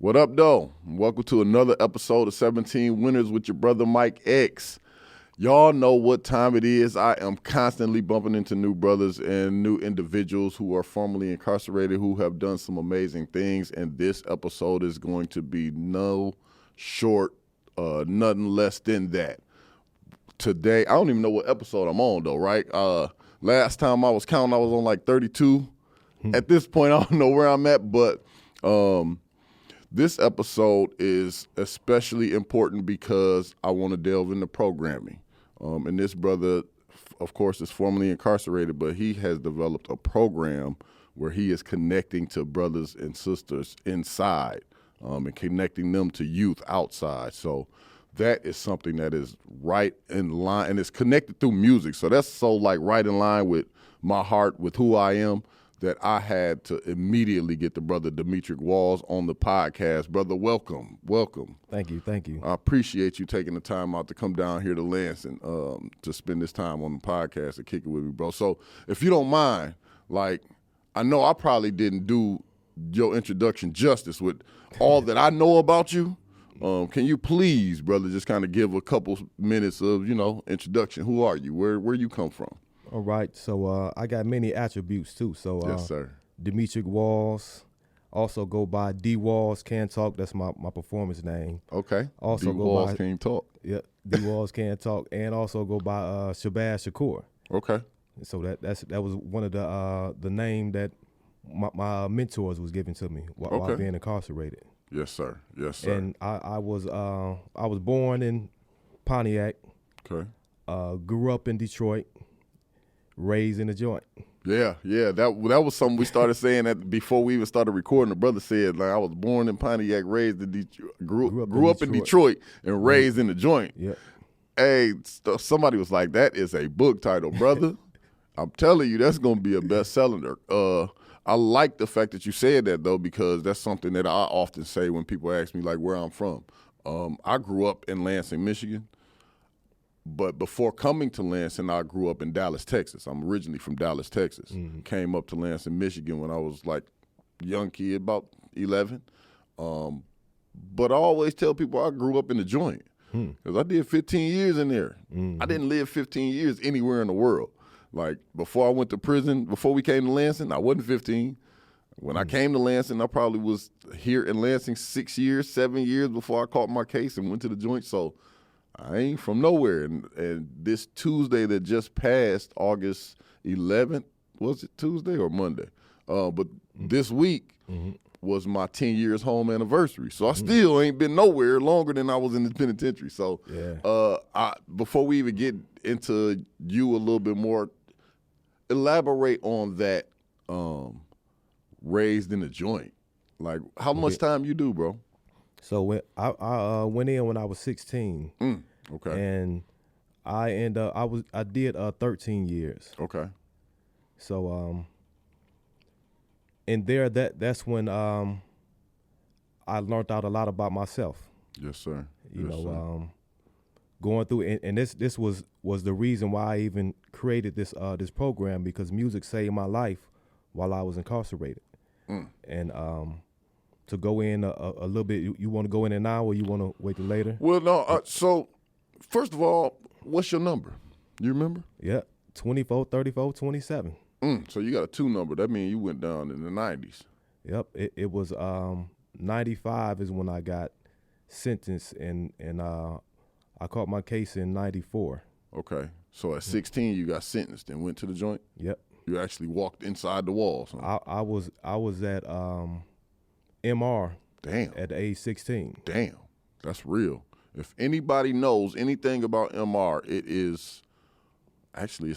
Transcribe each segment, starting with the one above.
What up, though? Welcome to another episode of 17 Winners with your brother Mike X. Y'all know what time it is. I am constantly bumping into new brothers and new individuals who are formerly incarcerated who have done some amazing things, and this episode is going to be no short, nothing less than that. Today, I don't even know what episode I'm on, though, right? Last time I was counting, I was on like 32. At this point, I don't know where I'm at, but this episode is especially important because I want to delve into programming. And this brother, of course, is formerly incarcerated, but he has developed a program where he is connecting to brothers and sisters inside and connecting them to youth outside. So that is something that is right in line, and it's connected through music. So that's so like right in line with my heart, with who I am, that I had to immediately get the brother Demetric Walls on the podcast. Brother, welcome. Thank you. I appreciate you taking the time out to come down here to Lansing to spend this time on the podcast and kick it with me, bro. So if you don't mind, like, I know I probably didn't do your introduction justice with all that I know about you. Can you please, brother, just kind of give a couple minutes of, introduction? Who are you? Where you come from? All right, so I got many attributes too. So yes, sir. Demetric Walls, also go by D Walls Can Talk. That's my performance name. Okay. Also D go Walls by Can Talk. Yeah, D Walls Can Talk, and also go by Shabazz Shakur. Okay. So that was one of the name that my mentors was giving to me while being incarcerated. Yes, sir. Yes, sir. And I was born in Pontiac. Okay. Grew up in Detroit. Raised in a joint. Yeah. That was something we started saying that before we even started recording. The brother said, like, I was born in Pontiac, raised in Detroit, grew up in Detroit, and raised in a joint. Yeah. Hey, somebody was like, that is a book title, brother. I'm telling you, that's gonna be a bestseller. I like the fact that you said that, though, because that's something that I often say when people ask me, like, where I'm from. I grew up in Lansing, Michigan. But before coming to Lansing, I grew up in Dallas, Texas. I'm originally from Dallas, Texas. Mm-hmm. Came up to Lansing, Michigan when I was like a young kid, about 11. But I always tell people I grew up in the joint because I did 15 years in there. Mm-hmm. I didn't live 15 years anywhere in the world. Like before I went to prison, before we came to Lansing, I wasn't 15. When I came to Lansing, I probably was here in Lansing 6 years, 7 years before I caught my case and went to the joint. So I ain't from nowhere. And this Tuesday that just passed, August 11th, was it Tuesday or Monday? But this week was my 10 years home anniversary. So I still ain't been nowhere longer than I was in the penitentiary. So before we even get into you a little bit more, elaborate on that raised in a joint. Like, how much time you do, bro? So when I went in when I was 16, okay, and I did 13 years. Okay. So and there that's when I learned out a lot about myself. Yes, sir. Going through and this was the reason why I even created this program, because music saved my life while I was incarcerated, and to go in a little bit, you want to go in now or you want to wait till later? Well, no. So, first of all, what's your number? You remember? Yeah, 24, 34, 27. So you got a 2 number. That means you went down in the 90s. Yep. It was 95 is when I got sentenced, and I caught my case in 94. Okay. So at 16, you got sentenced and went to the joint? Yep. You actually walked inside the walls. Huh? I was at MR. Damn. At age 16. Damn. That's real. If anybody knows anything about MR, it's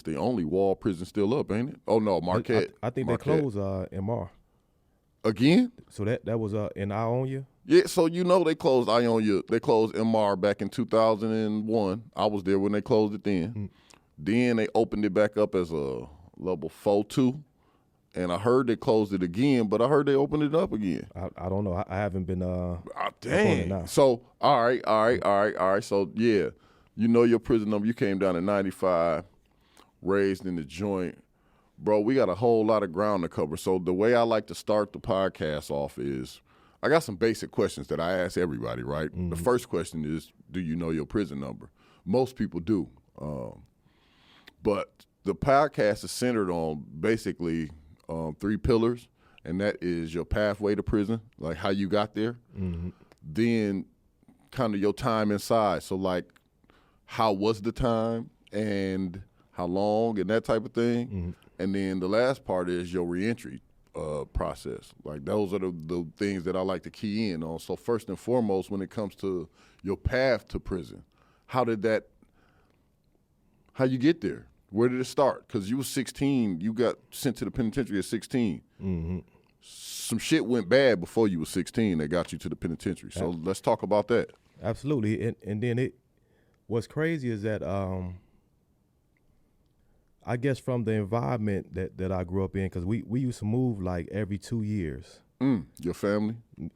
the only wall prison still up, ain't it? Oh, no, Marquette. I think Marquette. They closed MR. Again? So that was in Ionia? Yeah, so they closed Ionia. They closed MR back in 2001. I was there when they closed it then. Then they opened it back up as a level 4-2. And I heard they closed it again, but I heard they opened it up again. I don't know. I haven't been dang. So, all right. So, yeah, your prison number. You came down in 95, raised in the joint. Bro, we got a whole lot of ground to cover. So the way I like to start the podcast off is I got some basic questions that I ask everybody, right? The first question is, do you know your prison number? Most people do. But the podcast is centered on basically 3 pillars, and that is your pathway to prison, like how you got there. Then kind of your time inside. So like, how was the time and how long and that type of thing. And then the last part is your reentry process. Like those are the things that I like to key in on. So first and foremost, when it comes to your path to prison, how you get there? Where did it start? Because you were 16, you got sent to the penitentiary at 16. Some shit went bad before you were 16 that got you to the penitentiary. So let's talk about that. Absolutely. And then what's crazy is that I guess from the environment that I grew up in, because we used to move like every 2 years. Your family?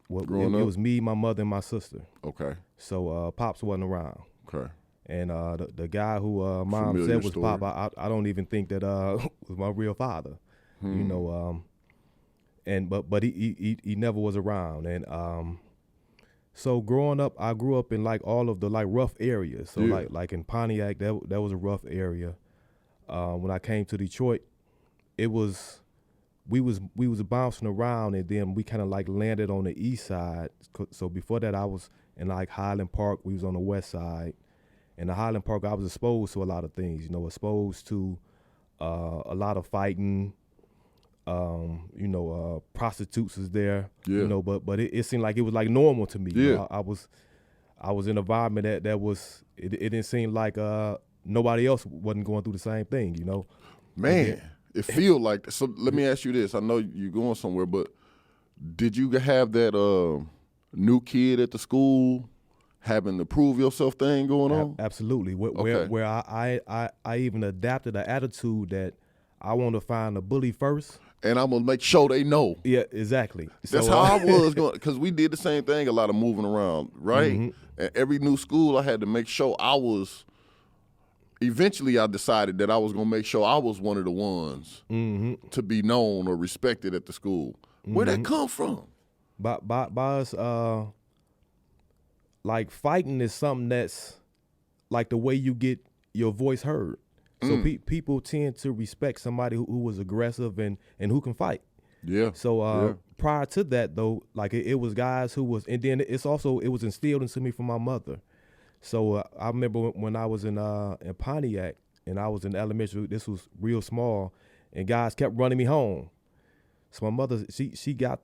Growing up? It was me, my mother, and my sister. Okay. So Pops wasn't around. Okay. And the guy who Mom Familiar said was story. Pop, I don't even think that was my real father. You know, but he never was around. And so growing up, I grew up in like all of the like rough areas. So like in Pontiac, that was a rough area. When I came to Detroit, we was bouncing around, and then we kind of like landed on the east side. So before that, I was in like Highland Park. We was on the west side. In the Highland Park, I was exposed to a lot of things. You know, exposed to a lot of fighting. Prostitutes is there. You know, but it seemed like it was like normal to me. You know, I was in an environment that was it didn't seem like nobody else wasn't going through the same thing, you know. Man, it feel like, so let me ask you this. I know you're going somewhere, but did you have that new kid at the school having to prove yourself thing going on? Absolutely. Where I even adapted an attitude that I want to find a bully first. And I'm going to make sure they know. Yeah, exactly. That's how I was going, because we did the same thing, a lot of moving around, right? At every new school, I had to make sure eventually I decided that I was going to make sure I was one of the ones to be known or respected at the school. Where'd that come from? By us, like fighting is something that's like the way you get your voice heard. So people tend to respect somebody who was aggressive and who can fight. Yeah. So prior to that, though, like it was guys who was, and then it was instilled into me from my mother. So I remember when I was in Pontiac and I was in elementary, this was real small, and guys kept running me home. So my mother, she got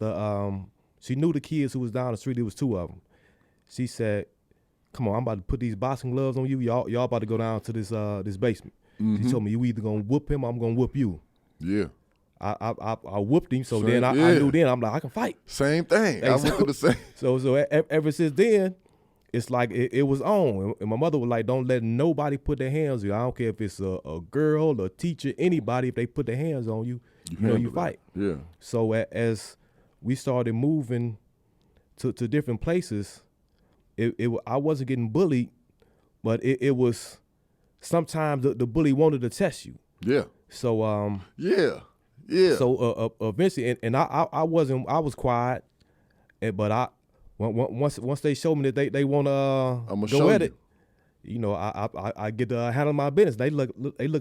she knew the kids who was down the street. There was 2 of them. She said, "Come on, I'm about to put these boxing gloves on you. Y'all about to go down to this basement." She told me, "You either gonna whoop him or I'm gonna whoop you." Yeah. I whooped him, so then I knew then I'm like, I can fight. Same thing. I went through the same. So ever since then, it's like it was on. And my mother was like, "Don't let nobody put their hands on you. I don't care if it's a girl, a teacher, anybody. If they put their hands on you, you fight." Yeah. So as we started moving to different places, I wasn't getting bullied, but it was sometimes the bully wanted to test you. Yeah. So yeah. So eventually, and I was quiet, but once they show me that they want to go at it, I get to handle my business. They look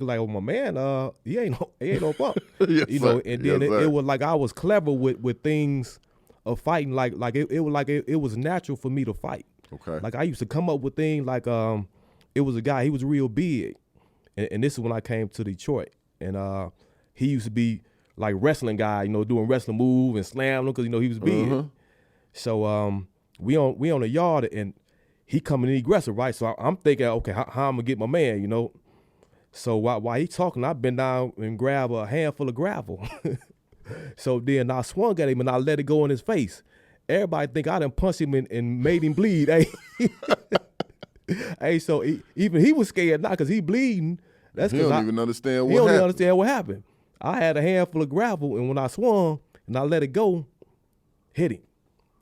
like, "Oh, my man, he ain't no punk." Yes, sir. And then it was like I was clever with things of fighting. Like it was natural for me to fight. Okay. Like I used to come up with things like it was a guy, he was real big, and this is when I came to Detroit, and he used to be like wrestling guy, doing wrestling move and slam them because he was big. So we on the yard, and he coming in aggressive, right? So I'm thinking, okay, how I'm gonna get my man, So while he talking, I bend down and grab a handful of gravel. So then I swung at him and I let it go in his face. Everybody think I done punched him and made him bleed. Hey, so even he was scared now because he bleeding. That's he don't even understand what happened. He don't even understand what happened. I had a handful of gravel, and when I swung and I let it go, hit him.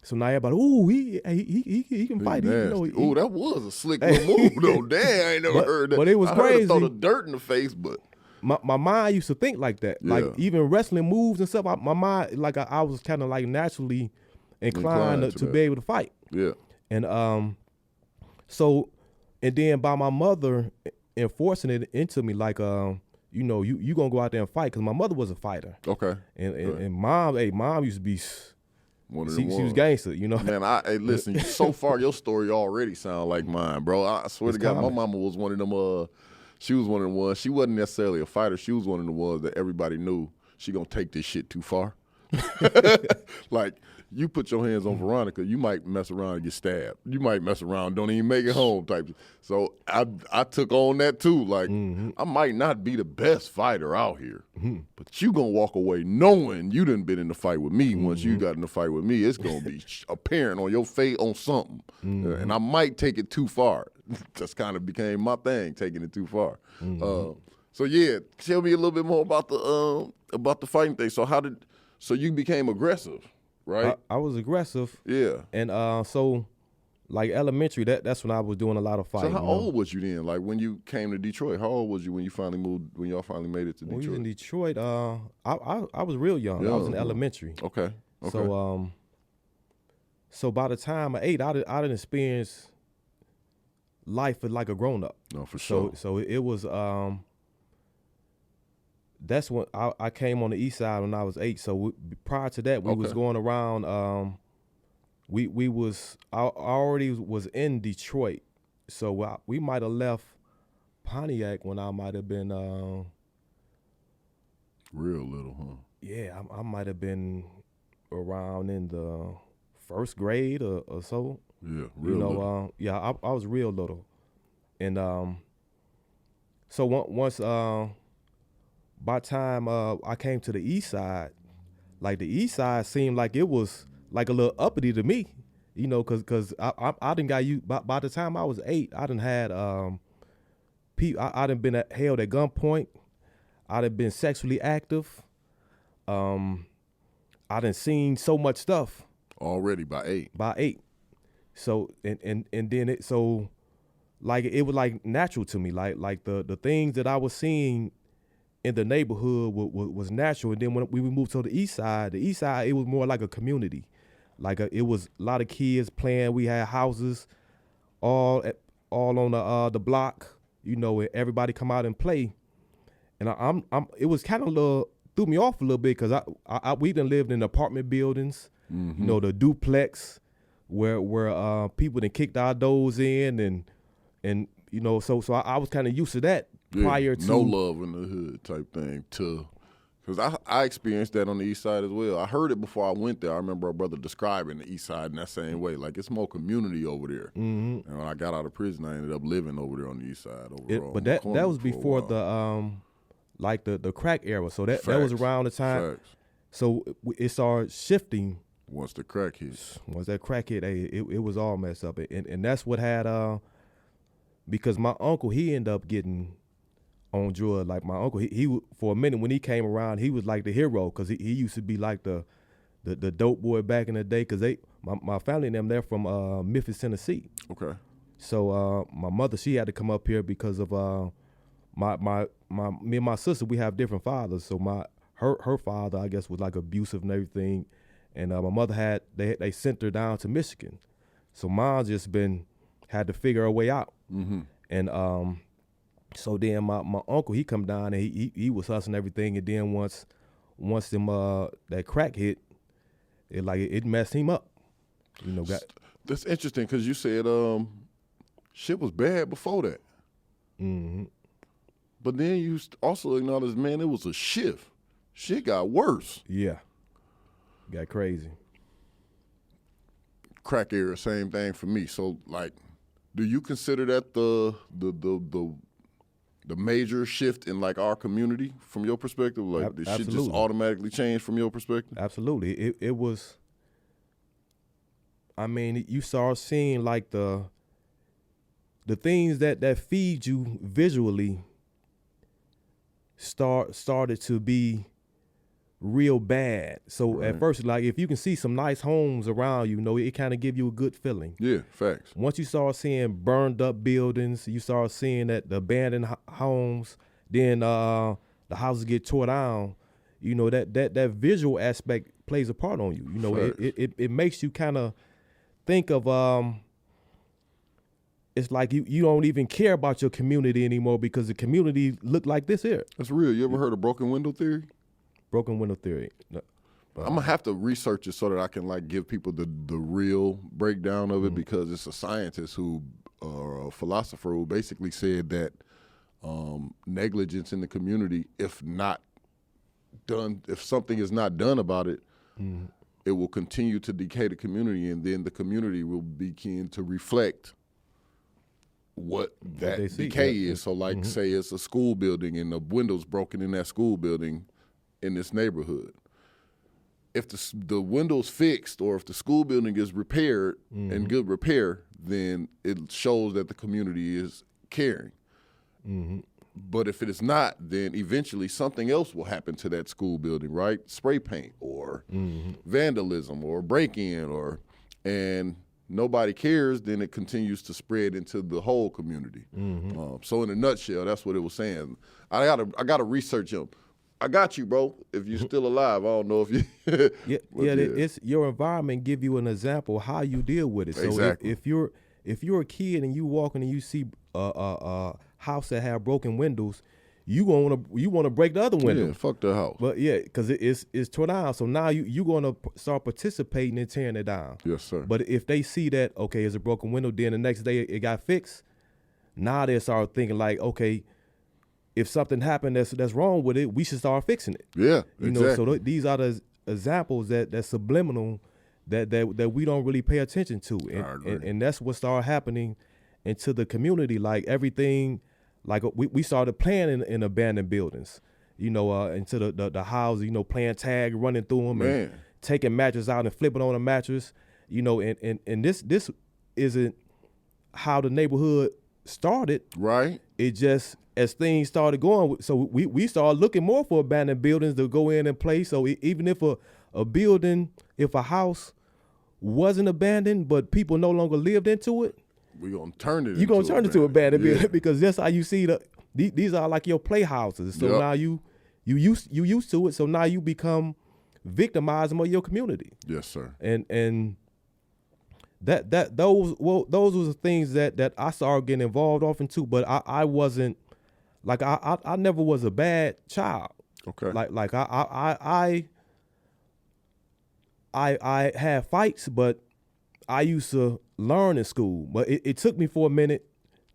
So now everybody, ooh, he can fight. Ooh, that was a slick little move, though. Damn, I ain't never heard that. But it was I crazy. Heard throw the dirt in the face, but my mind used to think like that. Yeah. Like even wrestling moves and stuff. My mind, like I was kind of like naturally inclined to be able to fight. Yeah. And so, and then by my mother enforcing it into me, like, you know, you gonna go out there and fight, because my mother was a fighter. Okay. And mom used to be. She was gangster, you know. Man, hey, listen. So far, your story already sound like mine, bro. I swear to God, common. my mama was one of them. She was one of the ones. She wasn't necessarily a fighter. She was one of the ones that everybody knew she gonna take this shit too far. Like, you put your hands on Veronica, you might mess around and get stabbed. You might mess around and don't even make it home type. So I took on that too. Like, I might not be the best fighter out here, but you gonna walk away knowing you done been in the fight with me. Once you got in the fight with me, it's gonna be apparent on your face on something. And I might take it too far. Just kind of became my thing, taking it too far. So yeah, tell me a little bit more about the fighting thing. So you became aggressive, right? I was aggressive. Yeah. And so, like elementary, that's when I was doing a lot of fighting. So how old was you then? Like when you came to Detroit, how old was you when you finally moved? When y'all finally made it to Detroit? When we was in Detroit, I was real young. I was in elementary. Okay. So by the time of 8, I didn't experience life as like a grown up. No, for sure. So it was. That's when I came on the east side when I was 8. So prior to that, we was going around. I already was in Detroit, so we might have left Pontiac when I might have been real little, huh? Yeah, I might have been around in the first grade or so. Yeah, real little. I was real little, and so once by the time I came to the east side, like the east side seemed like it was like a little uppity to me, you know, cause I didn't got you. By the time I was 8, I done had I done been held at gunpoint. I done been sexually active. I done seen so much stuff already by 8. By 8, so and then it so like it was like natural to me, like the things that I was seeing in the neighborhood was natural. And then when we moved to the east side, it was more like a community. Like it was a lot of kids playing. We had houses all on the block, you know, and everybody come out and play. And it was kind of threw me off a little bit, because we done lived in apartment buildings, you know, the duplex where people done kicked our doors in, and you know, so I was kind of used to that. Prior to no love in the hood type thing, because I experienced that on the east side as well. I heard it before I went there. I remember our brother describing the east side in that same way, like it's more community over there. And when I got out of prison, I ended up living over there on the east side. But that was before the like the crack era. So that was around the time. Facts. So it started shifting once the crack hit. Once that crack hit, it was all messed up, and that's what had because my uncle, he ended up getting on drugs. Like my uncle, he for a minute when he came around, he was like the hero, because he used to be like the dope boy back in the day. Because my family and them, they're from Memphis, Tennessee. Okay. So my mother, she had to come up here because of me and my sister, we have different fathers. So her father, I guess, was like abusive and everything, and my mother they sent her down to Michigan. So mom just had to figure her way out. And so then my uncle, he come down and he was hustling everything, and then once them that crack hit, it messed him up. You know, that's interesting, because you said shit was bad before that. But then you also acknowledge, man, it was a shift. Shit got worse. Yeah, got crazy. Crack era, same thing for me. So like, do you consider that the major shift in like our community from your perspective? Like the shit just automatically changed from your perspective? Absolutely. It was, I mean, you start seeing like the things that feed you visually started to be real bad. So at first, like if you can see some nice homes around you, know, it kind of give you a good feeling. Yeah, facts. Once you start seeing burned up buildings, you start seeing that the abandoned homes, then the houses get tore down, you know, that visual aspect plays a part on you. You know, it makes you kind of think of it's like you don't even care about your community anymore because the community look like this here. That's real. You ever heard of broken window theory? Broken window theory. No. I'm gonna have to research it so that I can like give people the real breakdown of it because it's a scientist or a philosopher who basically said that negligence in the community, if something is not done about it, it will continue to decay the community, and then the community will begin to reflect what that decay is. So like say it's a school building and the windows broken in that school building in this neighborhood. If the window's fixed or if the school building is repaired in good repair, then it shows that the community is caring. But if it is not, then eventually something else will happen to that school building, right? Spray paint or vandalism or break-in and nobody cares, then it continues to spread into the whole community. So in a nutshell, that's what it was saying. I gotta research him. I got you, bro. If you're still alive, I don't know if you. It's your environment give you an example how you deal with it. So exactly. if you're a kid and you walking and you see a house that have broken windows, you wanna break the other window. Yeah, fuck the house. But yeah, because it's torn down. So now you gonna start participating in tearing it down. Yes, sir. But if they see that okay, it's a broken window, then the next day it got fixed. Now they start thinking like, okay, if something happened that's wrong with it, we should start fixing it. Yeah, you know. So these are the examples that's subliminal that we don't really pay attention to, and that's what started happening into the community. Like everything, like we started playing in abandoned buildings, you know, into the houses, you know, playing tag, running through them, and taking mattress out and flipping on a mattress, you know, and this isn't how the neighborhood started. Right. It just as things started going, so we started looking more for abandoned buildings to go in and play. So even if a building, if a house wasn't abandoned, but people no longer lived into it, we're going to turn it. You're going to turn it to abandoned building because that's how you see these are like your playhouses. So now you used to it. So now you become victimized of your community. Yes, sir. And those were the things that I started getting involved often too. But I wasn't. Like I never was a bad child. Okay. Like I had fights, but I used to learn in school. But it took me for a minute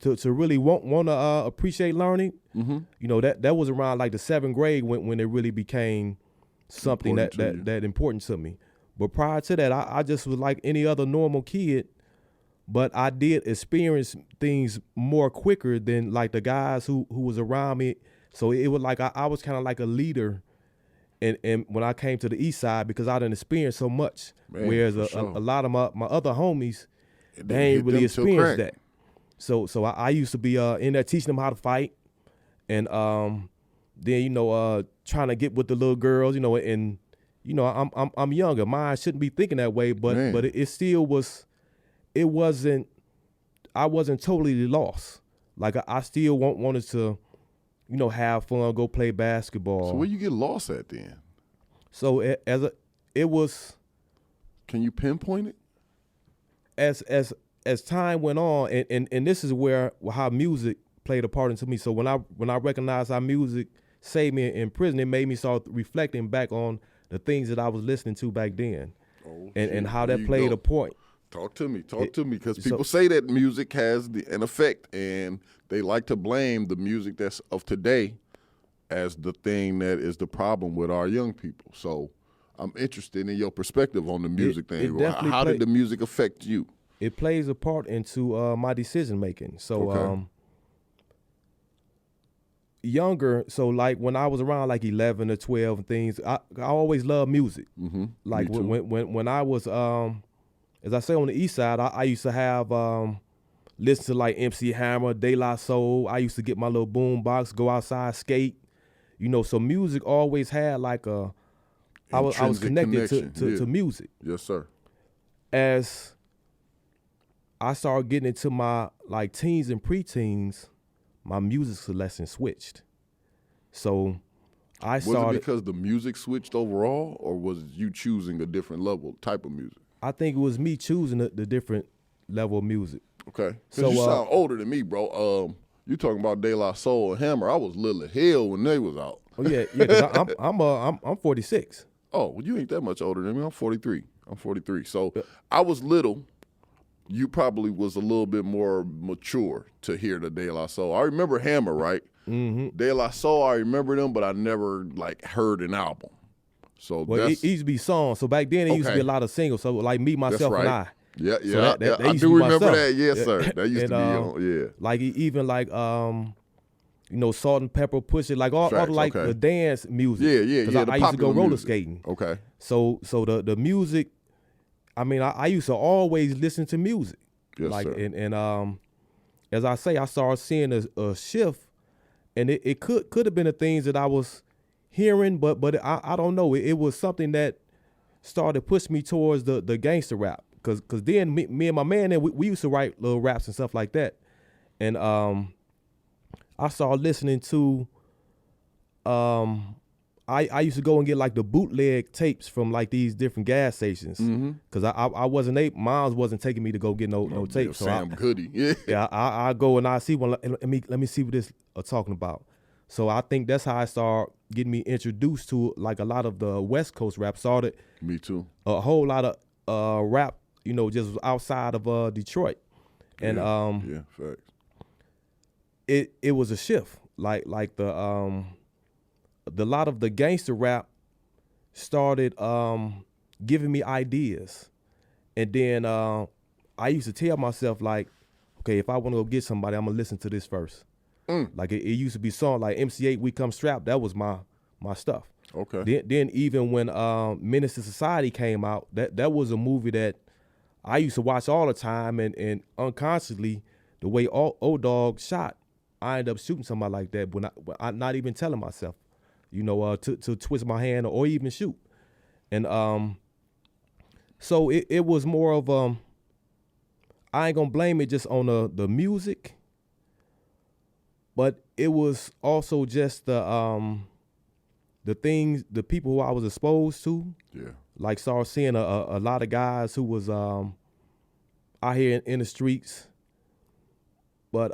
to really want to appreciate learning. You know, that was around like the 7th grade when it really became something that important to me. But prior to that, I just was like any other normal kid. But I did experience things more quicker than like the guys who was around me. So it was like I was kind of like a leader, and when I came to the east side because I didn't experience so much. Man, whereas a lot of my other homies, they ain't really experienced that. So I used to be in there teaching them how to fight, and then you know trying to get with the little girls, you know, and you know I'm younger. Mine shouldn't be thinking that way, but it still was. I wasn't totally lost. Like I still wanted to, you know, have fun, go play basketball. So where you get lost at then? So it was. Can you pinpoint it? As time went on, and this is where how music played a part into me. So when I recognized how music saved me in prison, it made me start reflecting back on the things that I was listening to back then, and how that played a point. Talk to me, because people say that music has an effect, and they like to blame the music that's of today as the thing that is the problem with our young people. So I'm interested in your perspective on the music thing. How did the music affect you? It plays a part into my decision making. So younger, so like when I was around like 11 or 12 and things, I always loved music. Like when I was as I say, on the east side, I used to have listen to like MC Hammer, De La Soul. I used to get my little boom box, go outside, skate. You know, so music always had like I was connected to music. Yes, sir. As I started getting into my like teens and preteens, my music selection switched. So I Was started. it because the music switched overall, or was you choosing a different level type of music? I think it was me choosing the different level of music. Okay, because So, you sound older than me, bro. You talking about De La Soul and Hammer? I was little as hell when they was out. Oh yeah, because I'm 46. Oh, well, you ain't that much older than me. I'm 43. So I was little. You probably was a little bit more mature to hear the De La Soul. I remember Hammer, right? Mm-hmm. De La Soul, I remember them, but I never like heard an album. So Well, that's it used to be songs. So back then it used to be a Okay. lot of singles. So like Me, that's Myself, right. and I. Yeah, yeah, So that I used to do be remember myself. that. Yes, sir. That used And, to be on. Yeah. Like even like Salt and Pepper, Push It, like all Facts, the like okay. the dance music. Yeah. Because The I used to go popular roller music. skating. Okay. So the music, I mean, I used to always listen to music. Yes, like sir. and as I say, I started seeing a shift, and it could have been the things that I was hearing, but I don't know. It was something that started pushing me towards the gangster rap, cause then me and my man there, we used to write little raps and stuff like that, and I started listening to I used to go and get like the bootleg tapes from like these different gas stations, cause I wasn't moms wasn't taking me to go get no tapes. So Sam Goody. Yeah. yeah, I go and I see one. Let me see what this talking about. So I think that's how I started getting me introduced to like a lot of the West Coast rap. Started Me too. a whole lot of rap, just outside of Detroit, and Yeah, facts. it was a shift. Like the lot of the gangster rap started giving me ideas, and then I used to tell myself like, okay, if I want to go get somebody, I'm gonna listen to this first. Like it used to be song like MC8 We Come Strapped. That was my stuff. Okay. Then even when Menace to Society came out, that was a movie that I used to watch all the time, and unconsciously the way old dog shot, I ended up shooting somebody like that when I not even telling myself, to twist my hand or even shoot, and so it was more of I ain't gonna blame it just on the music, but it was also just the things, the people who I was exposed to. Yeah. Like started seeing a lot of guys who was out here in the streets, but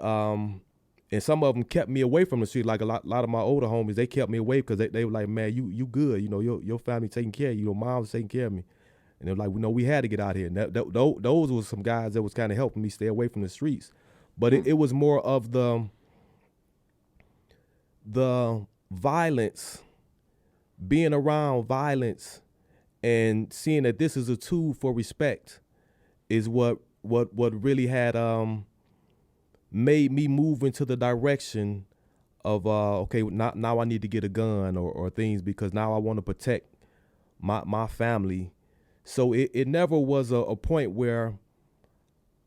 and some of them kept me away from the street. Like a lot of my older homies, they kept me away because they were like, man, you good, your family taking care of you, your mom's taking care of me, and they're like, we had to get out here. And those were some guys that was kind of helping me stay away from the streets, but it was more of the violence, being around violence, and seeing that this is a tool for respect is what really had made me move into the direction of okay, now I need to get a gun or things, because now I want to protect my family. So it never was a point where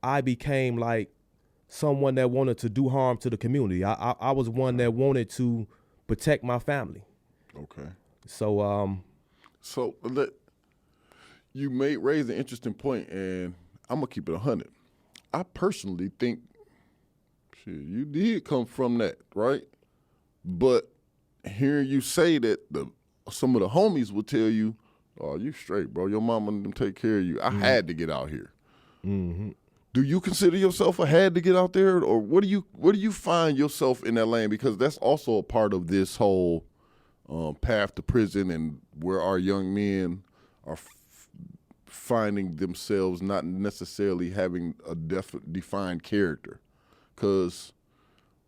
I became like someone that wanted to do harm to the community. I was one that wanted to protect my family. Okay. So you raised an interesting point, and I'm gonna keep it 100. I personally think, you did come from that, right? But hearing you say that some of the homies will tell you, "Oh, you straight, bro. Your mama and them take care of you." I had to get out here. Mm-hmm. Do you consider yourself a had to get out there, or where do you find yourself in that lane? Because that's also a part of this whole path to prison, and where our young men are finding themselves not necessarily having a defined character. Because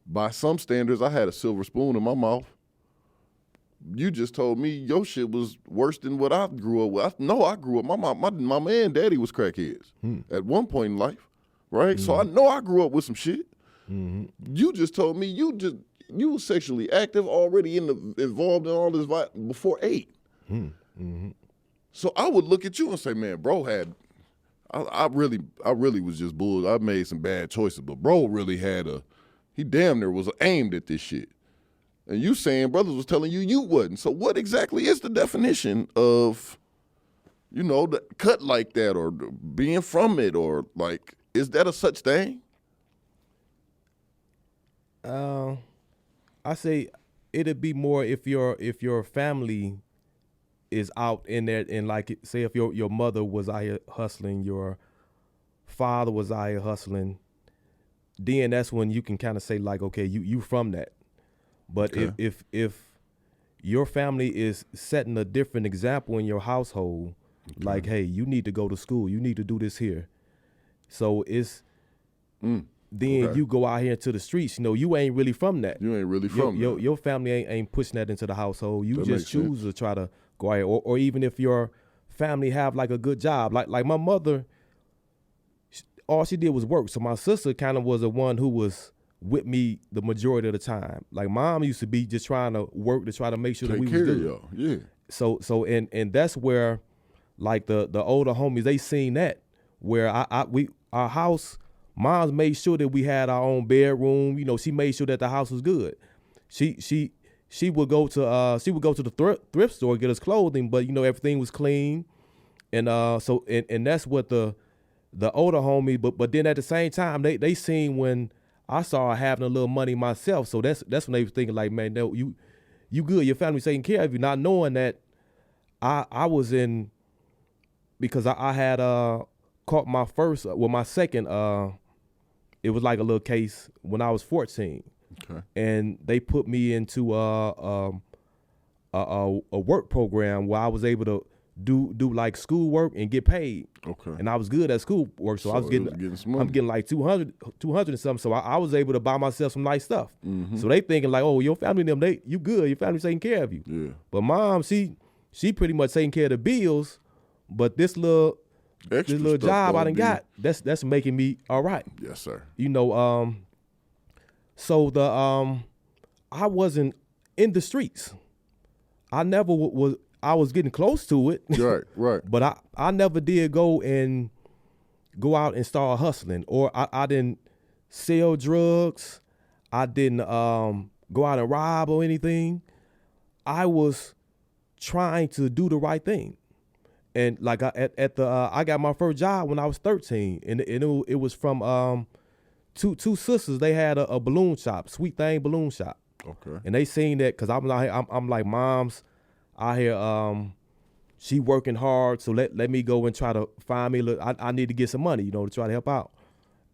by some standards, I had a silver spoon in my mouth. You just told me your shit was worse than what I grew up with. I know I grew up. My mama and daddy was crackheads at one point in life, right? So I know I grew up with some shit. You just told me you were sexually active, already involved in all this before 8. So I would look at you and say, man, bro had. I really was just bull. I made some bad choices, but bro really he damn near was aimed at this shit. And you saying brothers was telling you wasn't. So what exactly is the definition of, the cut like that, or being from it, or like, is that a such thing? I say it'd be more if your family is out in there, and like say if your mother was out here hustling, your father was out here hustling, then that's when you can kind of say like, okay, you from that. But Okay. if your family is setting a different example in your household, like, hey, you need to go to school, you need to do this here. So it's then Okay. you go out here into the streets. You know, you ain't really from that. You ain't really from that. Your family ain't pushing that into the household. You That just makes choose sense. to try to go out here, or even if your family have like a good job, like my mother, all she did was work. So my sister kind of was the one who was with me the majority of the time. Like mom used to be just trying to work to try to make sure that Take we was care of good. y'all. Yeah. So and that's where like the older homies, they seen that where our house, mom's made sure that we had our own bedroom. You know, she made sure that the house was good. She would go to the thrift store, get us clothing, but you know everything was clean. And so that's what the older homie, but then at the same time they seen when I started having a little money myself. So that's when they was thinking like, man, no, you good, your family's taking care of you, not knowing that I was in, because I had caught my first, my second, it was like a little case when I was 14. Okay. And they put me into a work program where I was able to do like schoolwork and get paid. Okay. And I was good at schoolwork, so I was it getting some money. I'm getting like 200 and something. So I was able to buy myself some nice stuff. Mm-hmm. So they thinking like, oh, your family them, you good, your family's taking care of you. Yeah. But mom, she pretty much taking care of the bills, but this little Extra stuff job I gonna done be- got, that's making me all right. Yes, sir. You know, so the I wasn't in the streets. I never was. I was getting close to it. Right, right. But I never did go out and start hustling, or I didn't sell drugs. I didn't go out and rob or anything. I was trying to do the right thing. And like I got my first job when I was 13, and it was from two sisters. They had a balloon shop, Sweet Thing Balloon Shop. Okay. And they seen that because I'm like, mom's out here, she working hard, so let me go and try to find me. I need to get some money, you know, to try to help out.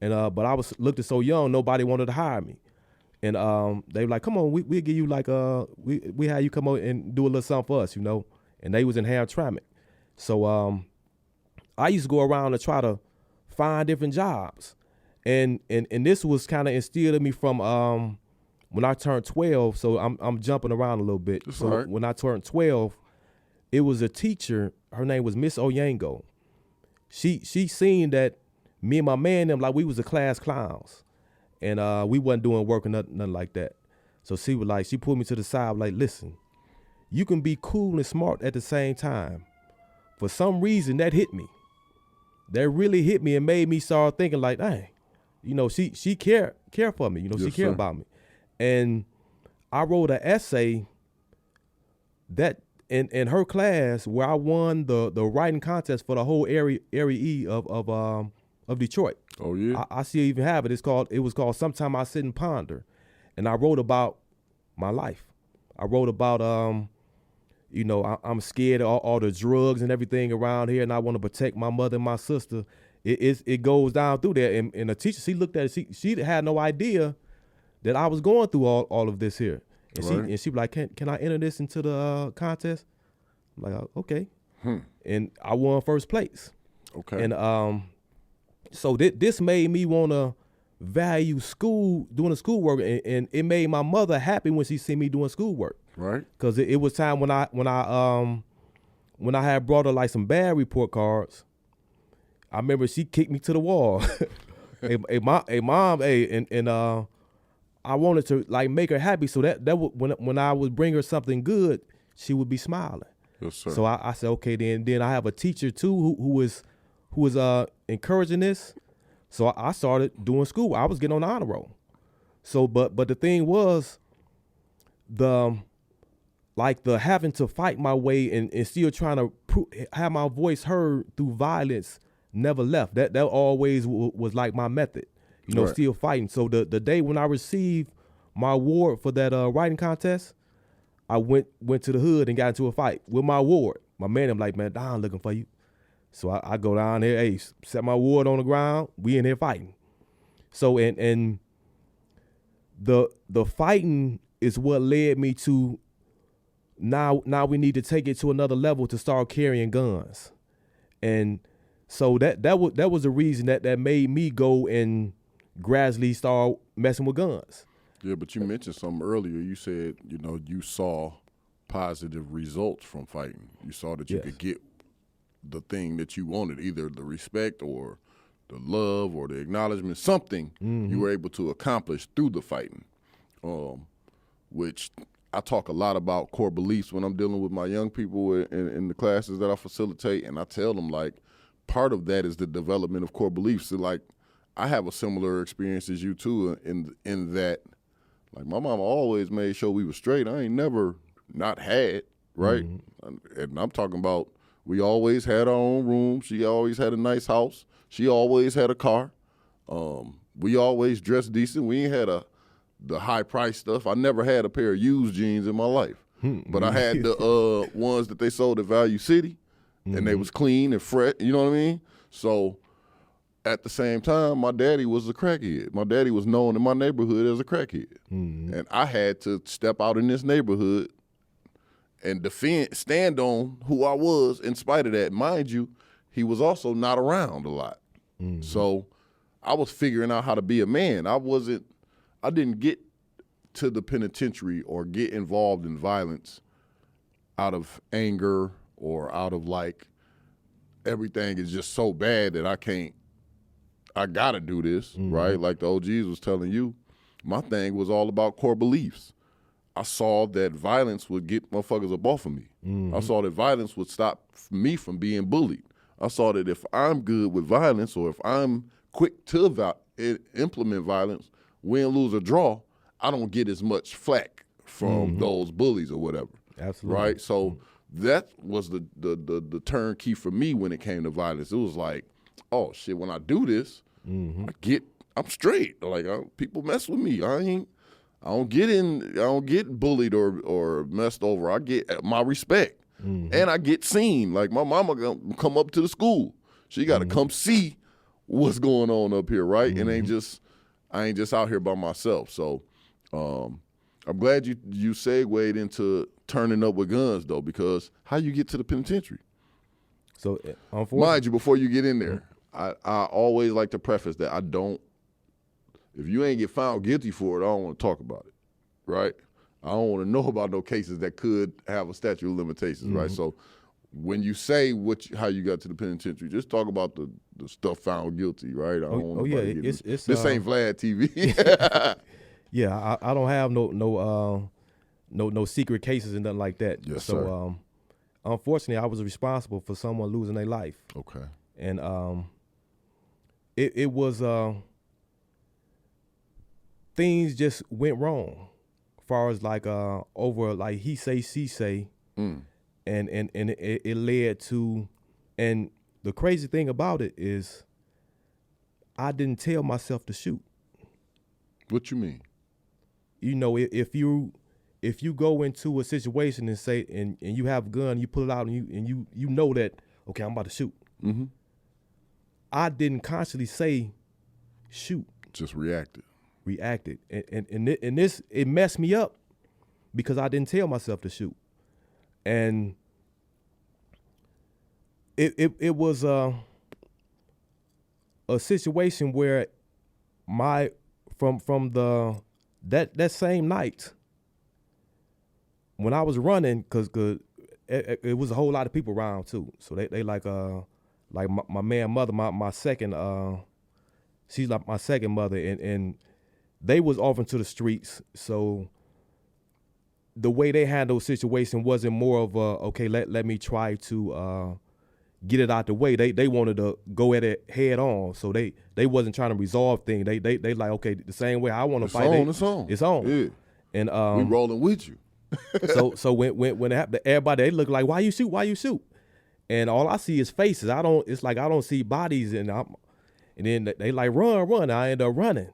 And but I was looked so young, nobody wanted to hire me. And they were like, come on, we'll give you like we had you come out and do a little something for us, you know. And they was in Hamtramck. So I used to go around and try to find different jobs. And this was kind of instilled in me from when I turned 12. So I'm jumping around a little bit. That's so all right. when I turned 12, it was a teacher. Her name was Miss Oyango. She seen that me and my man them, like, we was the class clowns, and we wasn't doing work or nothing like that. So she pulled me to the side, like, listen, you can be cool and smart at the same time. For some reason, that hit me. That really hit me and made me start thinking like, dang, you know, she care for me. You know, Yes, she care sir. about me. And I wrote an essay that in her class where I won the writing contest for the whole area E of Detroit. Oh yeah. I still even have it. It was called Sometime I Sit and Ponder. And I wrote about my life. I wrote about you know, I'm scared of all the drugs and everything around here, and I want to protect my mother and my sister. It goes down through there. And the teacher, she looked at it, she had no idea that I was going through all of this here. And Right. she was like, can I enter this into the contest? I'm like, okay. And I won first place. Okay. And so this made me want to value school, doing the schoolwork, and it made my mother happy when she seen me doing schoolwork. Right. Cause it was time when I had brought her like some bad report cards. I remember she kicked me to the wall. hey mom, and I wanted to like make her happy, so that when I would bring her something good, she would be smiling. Yes, sir. So I said, okay, then I have a teacher too who was encouraging this. So I started doing school. I was getting on the honor roll. So but the thing was, the having to fight my way and still trying to have my voice heard through violence never left. That always was like my method, you know, Right. still fighting. So the day when I received my award for that writing contest, I went to the hood and got into a fight with my ward. My man, I'm like, man, Don looking for you. So I go down there, hey, set my ward on the ground. We in here fighting. So and the fighting is what led me to now we need to take it to another level to start carrying guns. And so that was the reason that made me go and gradually start messing with guns. Yeah, but you mentioned something earlier. You said, you saw positive results from fighting. You saw that you could get the thing that you wanted, either the respect or the love or the acknowledgement, something you were able to accomplish through the fighting, which I talk a lot about core beliefs when I'm dealing with my young people in the classes that I facilitate, and I tell them, like, part of that is the development of core beliefs. So, like, I have a similar experience as you, too, in that, like, my mama always made sure we were straight. I ain't never not had, right? And I'm talking about we always had our own room. She always had a nice house. She always had a car. We always dressed decent. We ain't had the high-priced stuff. I never had a pair of used jeans in my life. But I had the ones that they sold at Value City, and they was clean and fresh. You know what I mean? So at the same time, my daddy was a crackhead. My daddy was known in my neighborhood as a crackhead. And I had to step out in this neighborhood and stand on who I was in spite of that. Mind you, he was also not around a lot. So I was figuring out how to be a man. I didn't get to the penitentiary or get involved in violence out of anger or out of, like, everything is just so bad that I gotta do this, right? Like the OGs was telling you, my thing was all about core beliefs. I saw that violence would get motherfuckers up off of me. I saw that violence would stop me from being bullied. I saw that if I'm good with violence or if I'm quick to implement violence, win, lose, or draw, I don't get as much flack from those bullies or whatever. Absolutely. Right? So that was the turnkey for me when it came to violence. It was like, oh shit, when I do this, I'm straight. Like, people mess with me. I don't get bullied or messed over. I get my respect. And I get seen. Like, my mama gonna come up to the school. She got to come see what's going on up here, right? And I ain't just out here by myself. So I'm glad you segued into turning up with guns, though, because how you get to the penitentiary? So, mind you, before you get in there, I always like to preface that if you ain't get found guilty for it, I don't want to talk about it, right? I don't want to know about no cases that could have a statute of limitations, right? So when you say how you got to the penitentiary, just talk about the stuff found guilty, right? I don't want nobody to get this ain't Vlad TV. Yeah, I don't have no secret cases and nothing like that. Yes, so sir. Unfortunately, I was responsible for someone losing their life. Okay. And it was things just went wrong, as far as like over like he say she say, and it led to, and the crazy thing about it is, I didn't tell myself to shoot. What you mean? If you go into a situation and say and you have a gun, you pull it out and you know that, okay, I'm about to shoot. I didn't consciously say shoot. Just reacted. And this, it messed me up because I didn't tell myself to shoot. And it was a situation where from that same night when I was running, cause it was a whole lot of people around too. So they like my man mother, my second, she's like my second mother, and they was off into the streets. So the way they handled the situation wasn't more of okay, let me try to get it out the way. They wanted to go at it head on. So they wasn't trying to resolve things. They like, okay, the same way I want to fight. It's on. Yeah. And we rolling with you. so when it happened, everybody, they look like, why you shoot? And all I see is faces. I don't see bodies, and then they like run. I end up running.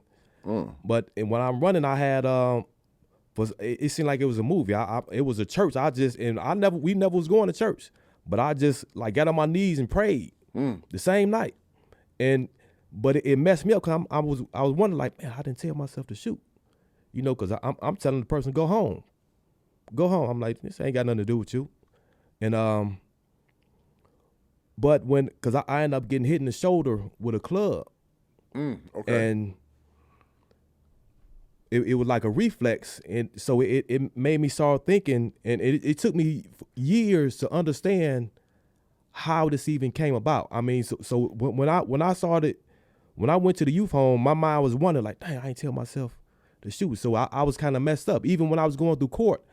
But when I'm running, I had it seemed like it was a movie. It was a church. We never was going to church, but I just like got on my knees and prayed the same night, but it messed me up because I was wondering like, man, I didn't tell myself to shoot, because I'm telling the person go home. I'm like, this ain't got nothing to do with you, and but because I ended up getting hit in the shoulder with a club, okay, and it was like a reflex, and so it made me start thinking, and it took me years to understand how this even came about. I mean, so when I went to the youth home, my mind was wondering like, dang, I ain't tell myself to shoot. So I was kind of messed up. Even when I was going through court,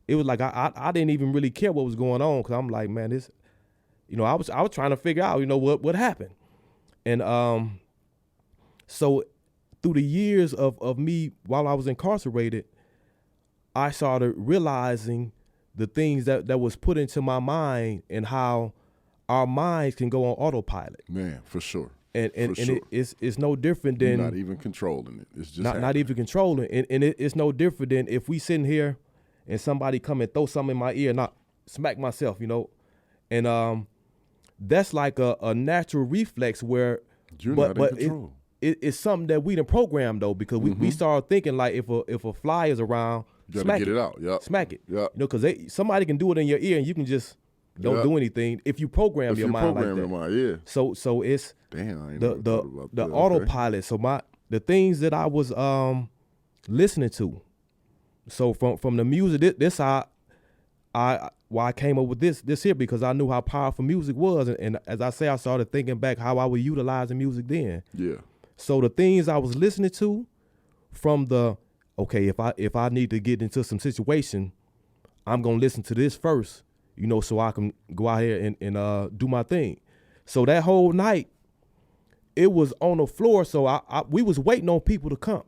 it was like I didn't even really care what was going on because I'm like, man, this, I was trying to figure out, what happened, and so through the years of me while I was incarcerated, I started realizing the things that was put into my mind and how our minds can go on autopilot. Man, for sure. And for sure. It's no different than you're not even controlling it. It's just not even controlling. And it's no different than if we sitting here and somebody come and throw something in my ear and I smack myself, and that's like a natural reflex where you're not in control. It's something that we done programmed though, because we started thinking like if a fly is around, you gotta get it out. Yep. Smack it. Yep. Because somebody can do it in your ear and you can just don't do anything if you program your mind like that. Your mind, yeah. So it's damn, I ain't the autopilot. So the things that I was listening to. So from the music, this why I came up with this here, because I knew how powerful music was, and as I say, I started thinking back how I was utilizing music then. Yeah. So the things I was listening to, from if I need to get into some situation, I'm gonna listen to this first, so I can go out here and do my thing. So that whole night, it was on the floor. So we was waiting on people to come.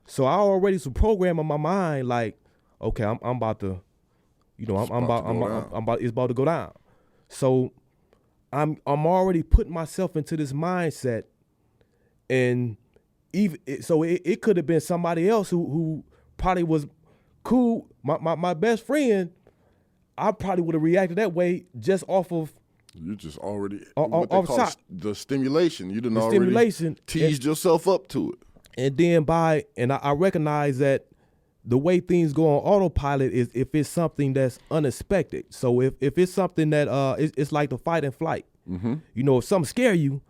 So I already was programming my mind like, okay, I'm about to, it's about to go down. So I'm already putting myself into this mindset. And even so, it could have been somebody else who probably was cool. My best friend, I probably would have reacted that way just off of. You just already off top. The stimulation. You didn't already teased yourself up to it. And then I recognize that the way things go on autopilot is if it's something that's unexpected. So if it's something that it's like the fight and flight. Mm-hmm. If something scare you,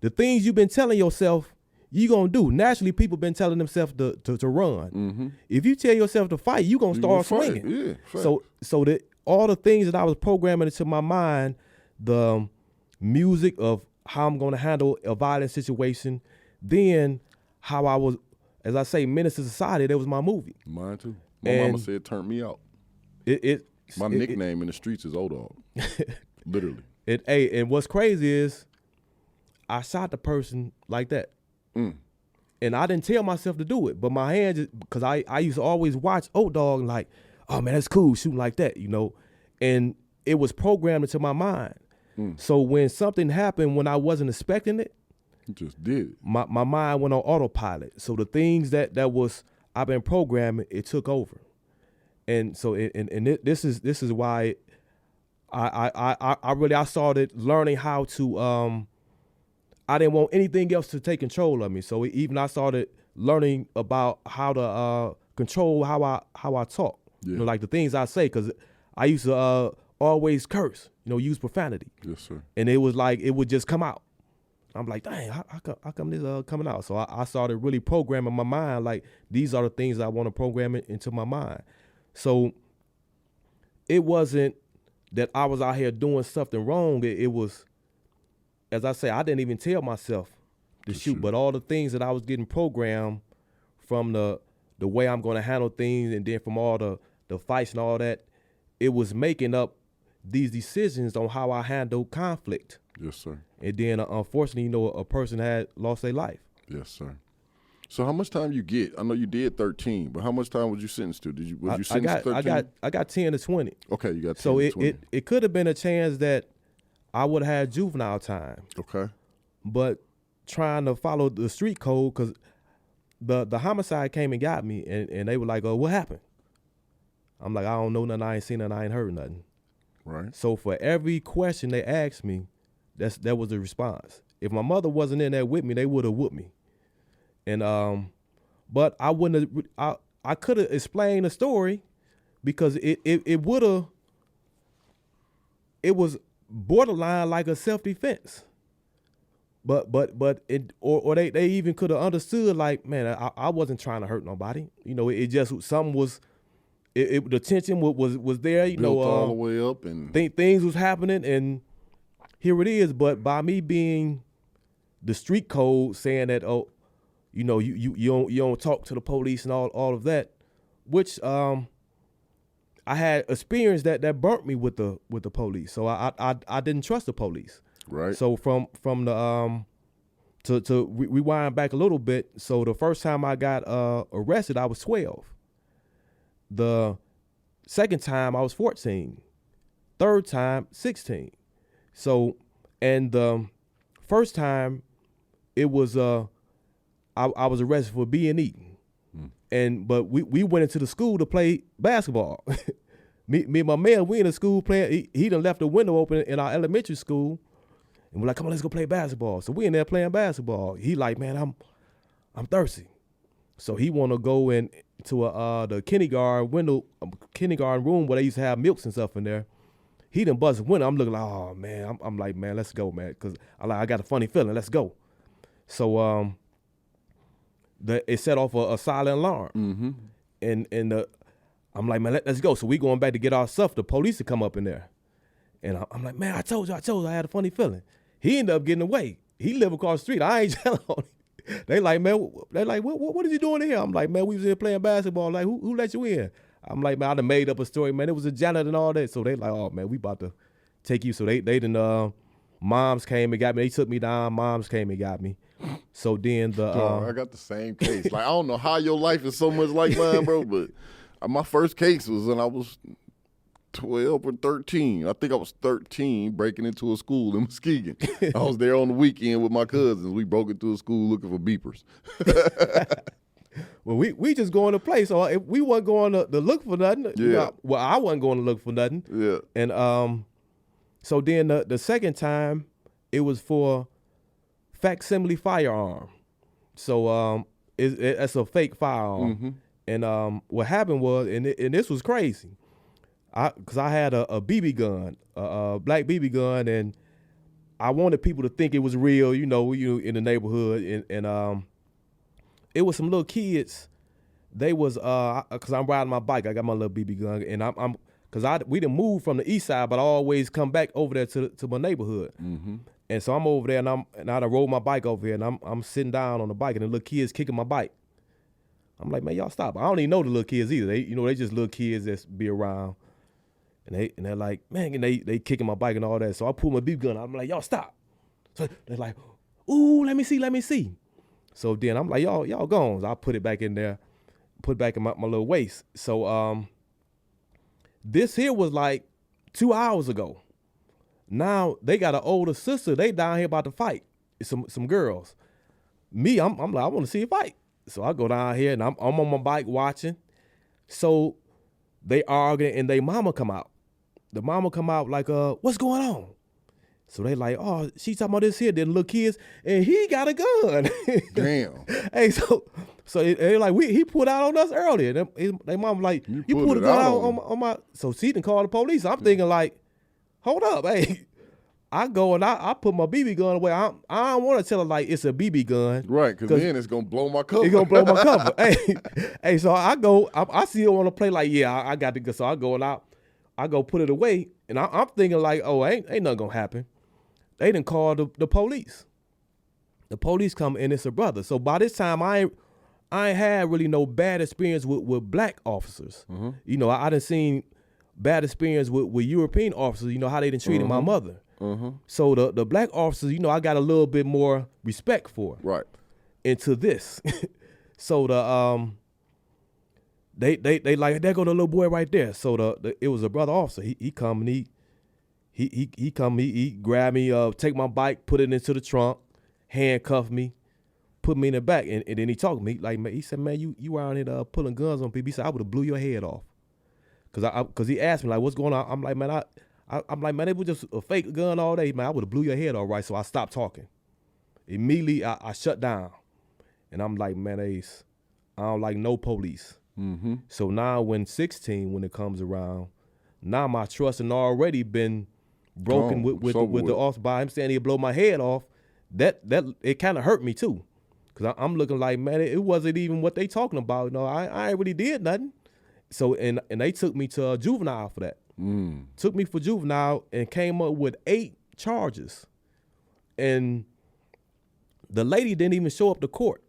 the things you've been telling yourself you gonna do. Naturally, people been telling themselves to run. Mm-hmm. If you tell yourself to fight, you gonna start swinging. Yeah, so that all the things that I was programming into my mind, the music of how I'm gonna handle a violent situation, then how I was, as I say, menace to society. That was my movie. Mine too. My mama said it turned me out. My nickname in the streets is Old Dog. Literally. And what's crazy is I shot the person like that. And I didn't tell myself to do it, but my hands, because I used to always watch Old Dog and like, oh man, that's cool shooting like that, and it was programmed into my mind. So when something happened when I wasn't expecting it, you just did. My mind went on autopilot. So the things that was I've been programming, it took over, and so this is why I started learning how to. I didn't want anything else to take control of me. So even I started learning about how to control how I talk. Yeah. Like the things I say, because I used to always curse, use profanity. Yes, sir. And it was like it would just come out. I'm like, dang, how come this coming out? So I started really programming my mind. Like, these are the things I want to program it into my mind. So it wasn't that I was out here doing something wrong. It was, as I say, I didn't even tell myself to shoot, but all the things that I was getting programmed from the way I'm going to handle things, and then from all the fights and all that, it was making up these decisions on how I handle conflict. Yes, sir. And then, unfortunately, a person had lost their life. Yes, sir. So how much time you get? I know you did 13, but how much time was you sentenced to? Was you sentenced to 13? I got 10 to 20. Okay, you got 10 so to 20. it could have been a chance that I would have had juvenile time. Okay. But trying to follow the street code, because the homicide came and got me, and they were like, oh, what happened? I'm like, I don't know nothing, I ain't seen nothing, I ain't heard nothing. Right. So for every question they asked me, that was the response. If my mother wasn't in there with me, they would have whooped me. And but I wouldn't have, I could have explained the story because it would have, it was borderline like a self-defense. But it, or they even could have understood, like, man, I wasn't trying to hurt nobody. You know, it just, something was, the tension was there, you Built know. all the way up and Things was happening, and here it is. But by me being the street code saying that, oh, you know, you don't talk to the police and all of that, which I had experienced that burnt me with the police. So I didn't trust the police. right. So from the to rewind back a little bit. So the first time I got arrested, I was 12. The second time I was 14. Third time, 16. So, and the first time it was I was arrested for being eaten. But we went into the school to play basketball. me and my man, we in the school playing. He done left the window open in our elementary school, and we're like, come on, let's go play basketball. So we in there playing basketball. He like, man, I'm thirsty. So he want to go into the kindergarten room where they used to have milks and stuff in there. He done bust a window. I'm looking like, oh man, I'm like, man, let's go, man, because I got a funny feeling. Let's go. So it set off a silent alarm, and I'm like, man, let's go. So we going back to get our stuff. The police would come up in there, and I'm like, man, I told you, I had a funny feeling. He ended up getting away. He live across the street. I ain't telling on him. They like, man, what are you doing here? I'm like, man, we was here playing basketball. Like, who let you in? I'm like, man, I done made up a story, man. It was a janitor and all that. So they like, oh man, we about to take you. So they done, moms came and got me. They took me down. Moms came and got me. So then I got the same case. Like, I don't know how your life is so much like mine, bro, but my first case was when I was 12 or 13. I think I was 13, breaking into a school in Muskegon. I was there on the weekend with my cousins. We broke into a school looking for beepers. Well, we just going to play. So if we wasn't going to look for nothing. Yeah. You know, well, I wasn't going to look for nothing. Yeah. And so then the second time, it was for facsimile firearm. So it's a fake firearm. And what happened was, and this was crazy, because I had a BB gun, a black BB gun, and I wanted people to think it was real, you know, in the neighborhood, and it was some little kids. They was because I'm riding my bike, I got my little BB gun, and we done moved from the east side, but I always come back over there to my neighborhood. And so I'm over there, and I done rolled my bike over here, and I'm sitting down on the bike, and the little kids kicking my bike. I'm like, man, y'all stop. I don't even know the little kids either. They just little kids that be around. And they're like, man, and they kicking my bike and all that. So I pull my BB gun. I'm like, y'all stop. So they're like, ooh, let me see. So then I'm like, y'all gone. So I put it back in there, put it back in my little waist. So this here was like 2 hours ago. Now they got an older sister. They down here about to fight. Some girls. Me, I'm like, I want to see a fight. So I go down here and I'm on my bike watching. So they arguing and they mama come out. The mama come out like, what's going on? So they like, oh, she talking about this here, then little kids, and he got a gun. Damn. Hey, so they like, he pulled out on us earlier. They mama like, you pulled a gun out on my, so she didn't call the police. I'm thinking like, hold up, hey. I go and I put my BB gun away. I don't want to tell her like it's a BB gun. Right, because then it's going to blow my cover. It's going to blow my cover. Hey, so I go, I see her on the play like, yeah, I got the gun. So I go and I go put it away. And I'm thinking like, oh, ain't nothing going to happen. They didn't call the police. The police come and it's a brother. So by this time, I ain't had really no bad experience with black officers. You know, I done seen bad experience with European officers, you know, how they done treated my mother. So the black officers, you know, I got a little bit more respect for. Right. Into this. So they like, there go the little boy right there. So it was a brother officer. He come and he grabbed me, take my bike, put it into the trunk, handcuffed me, put me in the back, and then he talked to me like, he said, man, you around here pulling guns on people. He said, I would have blew your head off. Cause he asked me like, what's going on? I'm like, man, I'm like, man, it was just a fake gun all day, man. I would have blew your head all right. So I stopped talking. Immediately, I shut down, and I'm like, man, Ace, I don't like no police. Mm-hmm. So now when 16, when it comes around, now my trust had already been broken with the officer by him saying he'd blow my head off. That it kind of hurt me too, cause I'm looking like, man, it wasn't even what they talking about. No, I ain't really did nothing. So and they took me to Juvenile for that. Took me for Juvenile and came up with 8 charges, and the lady didn't even show up to court.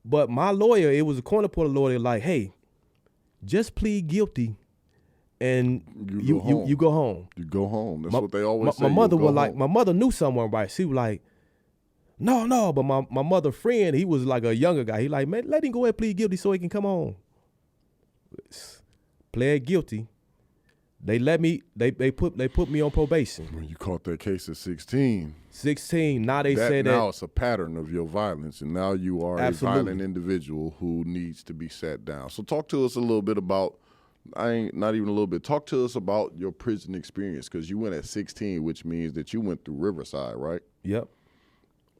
But my lawyer, it was a corner porter lawyer, like, hey, just plead guilty, and you go home. You go home. That's what they always say. My mother was like, my mother knew someone, right? She was like, no. But my mother friend, he was like a younger guy. He like, man, let him go ahead and plead guilty so he can come home. Pled guilty. They let me. They put me on probation. When you caught that case at 16. 16. Now they said that now it's a pattern of your violence, and now you are a violent individual who needs to be sat down. So talk to us a little bit about. Not even a little bit. Talk to us about your prison experience, because you went at 16, which means that you went through Riverside, right? Yep.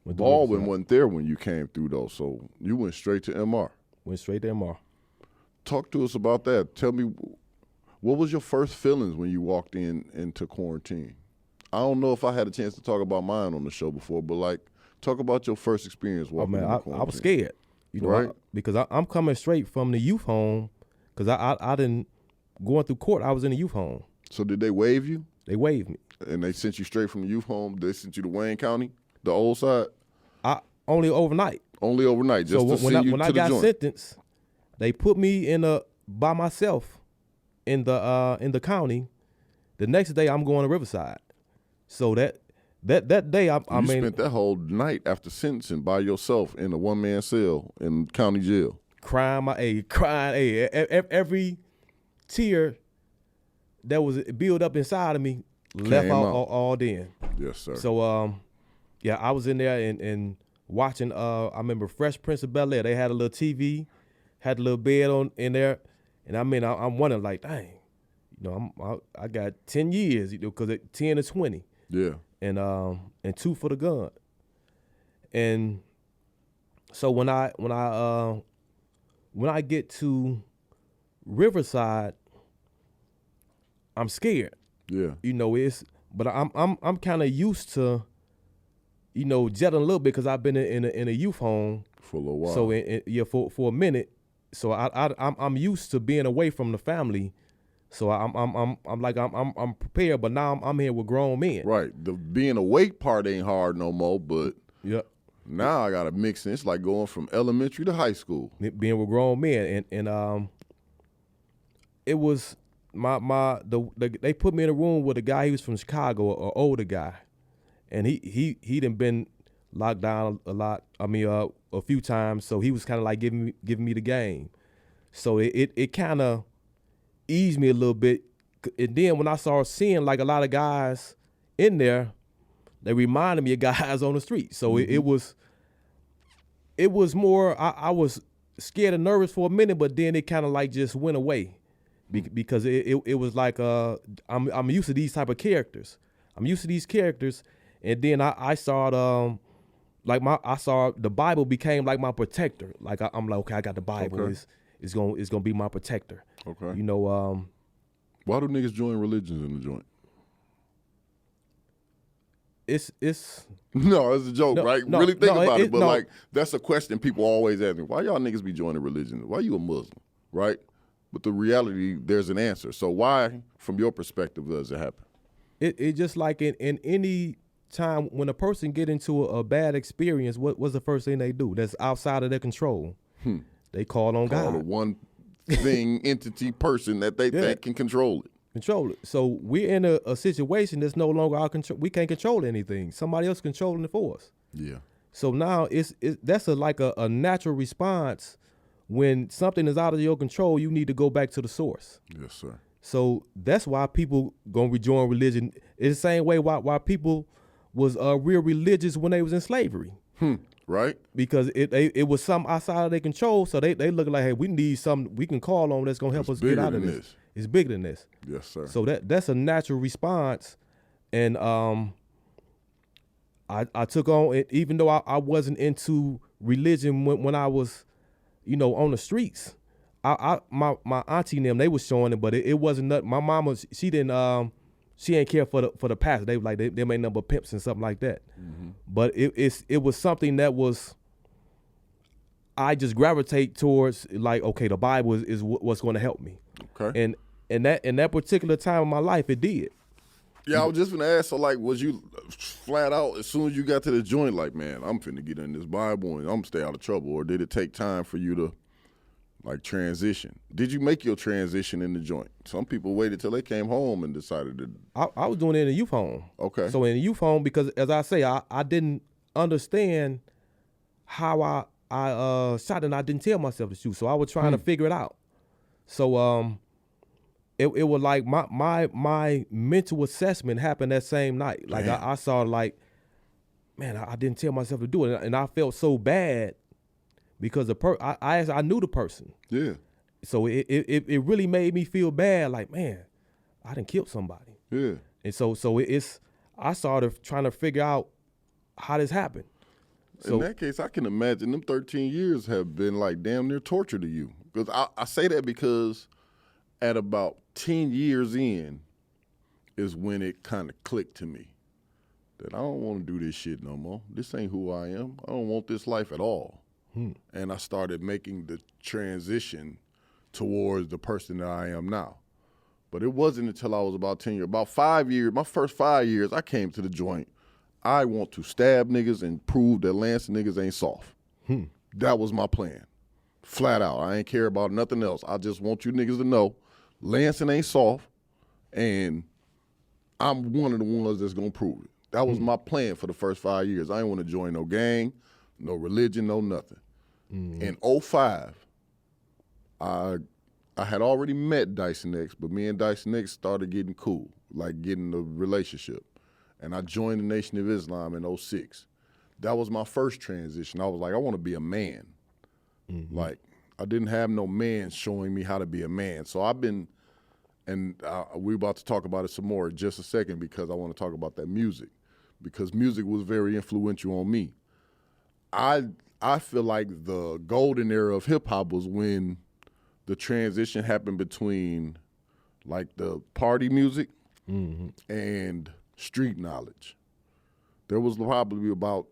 Baldwin wasn't there when you came through, though, so you went straight to MR. Went straight to MR. Talk to us about that. Tell me, what was your first feelings when you walked into quarantine? I don't know if I had a chance to talk about mine on the show before, but like, talk about your first experience walking into quarantine. I was scared, right? Because I'm coming straight from the youth home, because I didn't going through court. I was in the youth home. So did they waive you? They waived me, and they sent you straight from the youth home. They sent you to Wayne County, the old side. Only overnight. Only overnight. Just so to send you when to I the got joint. sentenced, they put me by myself in the county. The next day I'm going to Riverside. So that day I spent that whole night after sentencing by yourself in a one-man cell in county jail. Crying every tear that was built up inside of me left out all then. Yes, sir. So yeah, I was in there and watching. I remember Fresh Prince of Bel-Air. They had a little TV, had a little bed in there, and I'm wondering like, dang, I got 10 years, because 10 to 20. Yeah. And 2 for the gun. And so when I get to Riverside, I'm scared. Yeah. But I'm kind of used to, jetting a little bit, because I've been in a youth home for a little while. So for a minute. So I'm used to being away from the family. So I'm prepared, but now I'm here with grown men. Right. The being awake part ain't hard no more, but yep. Now I gotta mix in. It's like going from elementary to high school. Being with grown men, and it was they put me in a room with a guy. He was from Chicago, an older guy, and he done been locked down a lot. A few times. So he was kind of like giving me the game. So it kind of eased me a little bit. And then when I started seeing like a lot of guys in there, they reminded me of guys on the street. So it was more, I was scared and nervous for a minute, but then it kind of like just went away because it was like, I'm used to these type of characters. I'm used to these characters. And then I started, I saw the Bible became like my protector. Like I'm like, okay, I got the Bible. Okay. It's gonna be my protector. Okay. Why do niggas join religions in the joint? It's no, it's a joke, right? No, really think about it. But like, that's a question people always ask me. Why y'all niggas be joining religions? Why you a Muslim, right? But the reality, there's an answer. So why, from your perspective, does it happen? It just like in any time when a person get into a bad experience, what's the first thing they do that's outside of their control? They call on God. The one thing, entity, person that they think can control it. Control it. So we're in a situation that's no longer our control. We can't control anything. Somebody else controlling it for us. Yeah. So now that's like a natural response. When something is out of your control, you need to go back to the source. Yes, sir. So that's why people gonna rejoin religion. It's the same way why people was real religious when they was in slavery. Right. Because it was something outside of their control. So they looking like, hey, we need something we can call on that's gonna help us get out of this. it's bigger than this. Yes, sir. So that's a natural response, and I took on it, even though I wasn't into religion when I was, on the streets. My auntie and them, they was showing it, but it wasn't nothing. My mama, she didn't care for the pastor. They were like they made number pimps and something like that. Mm-hmm. But it was something that was, I just gravitate towards, like, okay, the Bible is what's going to help me. Okay. And in that particular time of my life, it did. Yeah, I was just gonna ask. So, like, was you flat out as soon as you got to the joint, like, man, I'm finna get in this Bible and I'm gonna stay out of trouble, or did it take time for you to, like, transition? Did you make your transition in the joint? Some people waited till they came home and decided to. I was doing it in a youth home. Okay. So in a youth home, because as I say, I didn't understand how I shot, and I didn't tell myself to shoot. So I was trying to figure it out. So it was like my mental assessment happened that same night. Like I saw, like, man, I didn't tell myself to do it, and I felt so bad because I knew the person. Yeah. So it really made me feel bad. Like, man, I done killed somebody. Yeah. And so I started trying to figure out how this happened. So, in that case, I can imagine them 13 years have been like damn near torture to you. Because I say that because at about 10 years in is when it kind of clicked to me that I don't want to do this shit no more. This ain't who I am. I don't want this life at all. And I started making the transition towards the person that I am now. But it wasn't until I was about 10 years, about 5 years, my first 5 years, I came to the joint. I want to stab niggas and prove that Lansing niggas ain't soft. That was my plan. Flat out. I ain't care about nothing else. I just want you niggas to know Lansing ain't soft, and I'm one of the ones that's gonna prove it. That was my plan for the first 5 years. I ain't want to join no gang, no religion, no nothing. In 05, I had already met Dyson X, but me and Dyson X started getting cool, like getting a relationship. And I joined the Nation of Islam in 06. That was my first transition. I was like, I want to be a man. Like, I didn't have no man showing me how to be a man. So I've been, and we're about to talk about it some more in just a second because I want to talk about that music, because music was very influential on me. I feel like the golden era of hip-hop was when the transition happened between, like, the party music and street knowledge. There was probably about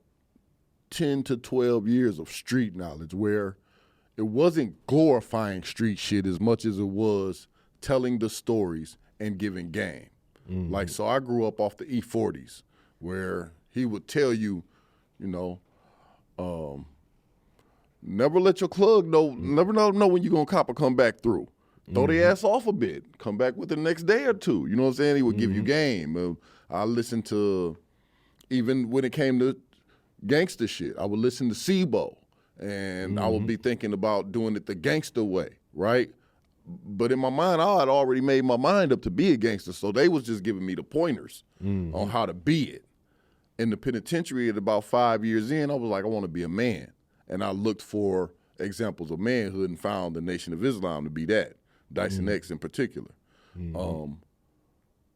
10 to 12 years of street knowledge where it wasn't glorifying street shit as much as it was telling the stories and giving game. Like, so I grew up off the E40s where he would tell you, never let your plug know, never know when you're going to cop or come back through. Throw their ass off a bit. Come back with the next day or two. You know what I'm saying? He would give you game. I listened to, even when it came to gangster shit, I would listen to Sebo, and I would be thinking about doing it the gangster way, right? But in my mind, I had already made my mind up to be a gangster, so they was just giving me the pointers on how to be it. In the penitentiary at about 5 years in, I was like, I want to be a man. And I looked for examples of manhood and found the Nation of Islam to be that, Dyson X in particular.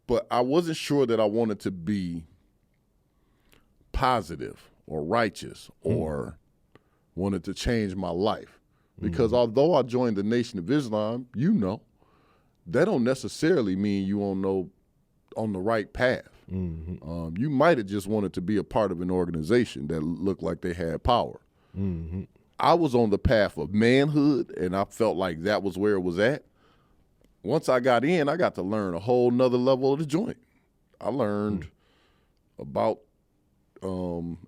But I wasn't sure that I wanted to be positive or righteous or wanted to change my life. Because although I joined the Nation of Islam, that don't necessarily mean you on the right path. You might have just wanted to be a part of an organization that looked like they had power. I was on the path of manhood, and I felt like that was where it was at. Once I got in, I got to learn a whole nother level of the joint. I learned about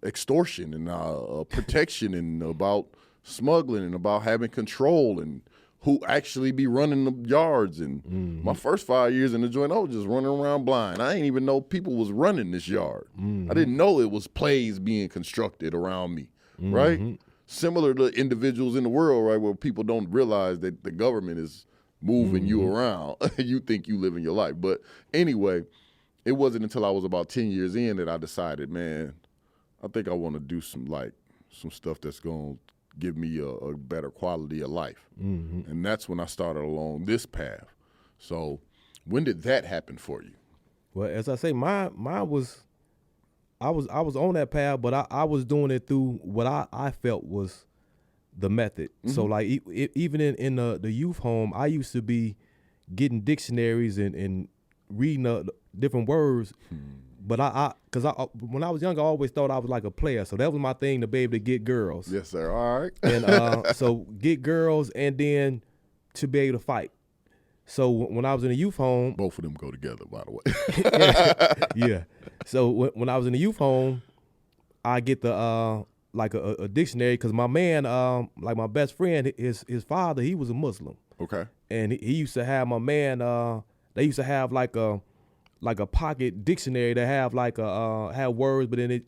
extortion and protection and about smuggling and about having control and who actually be running the yards. And my first 5 years in the joint, I was just running around blind. I didn't even know people was running this yard. I didn't know it was plays being constructed around me, right? Similar to individuals in the world, right, where people don't realize that the government is moving you around. You think you living your life. But anyway, it wasn't until I was about 10 years in that I decided, man, I think I want to do some stuff that's going to give me a better quality of life. And that's when I started along this path. So when did that happen for you? Well, as I say, mine was, I was on that path, but I was doing it through what I felt was the method. So like even in the youth home, I used to be getting dictionaries and reading different words. But because when I was younger, I always thought I was like a player. So that was my thing, to be able to get girls. Yes, sir. All right. And so get girls and then to be able to fight. So when I was in the youth home. Both of them go together, by the way. Yeah. So when I was in the youth home, I get the like a dictionary, because my man, like my best friend, his father, he was a Muslim. Okay. And he used to have my man, they used to have like a pocket dictionary that have like have words, but then it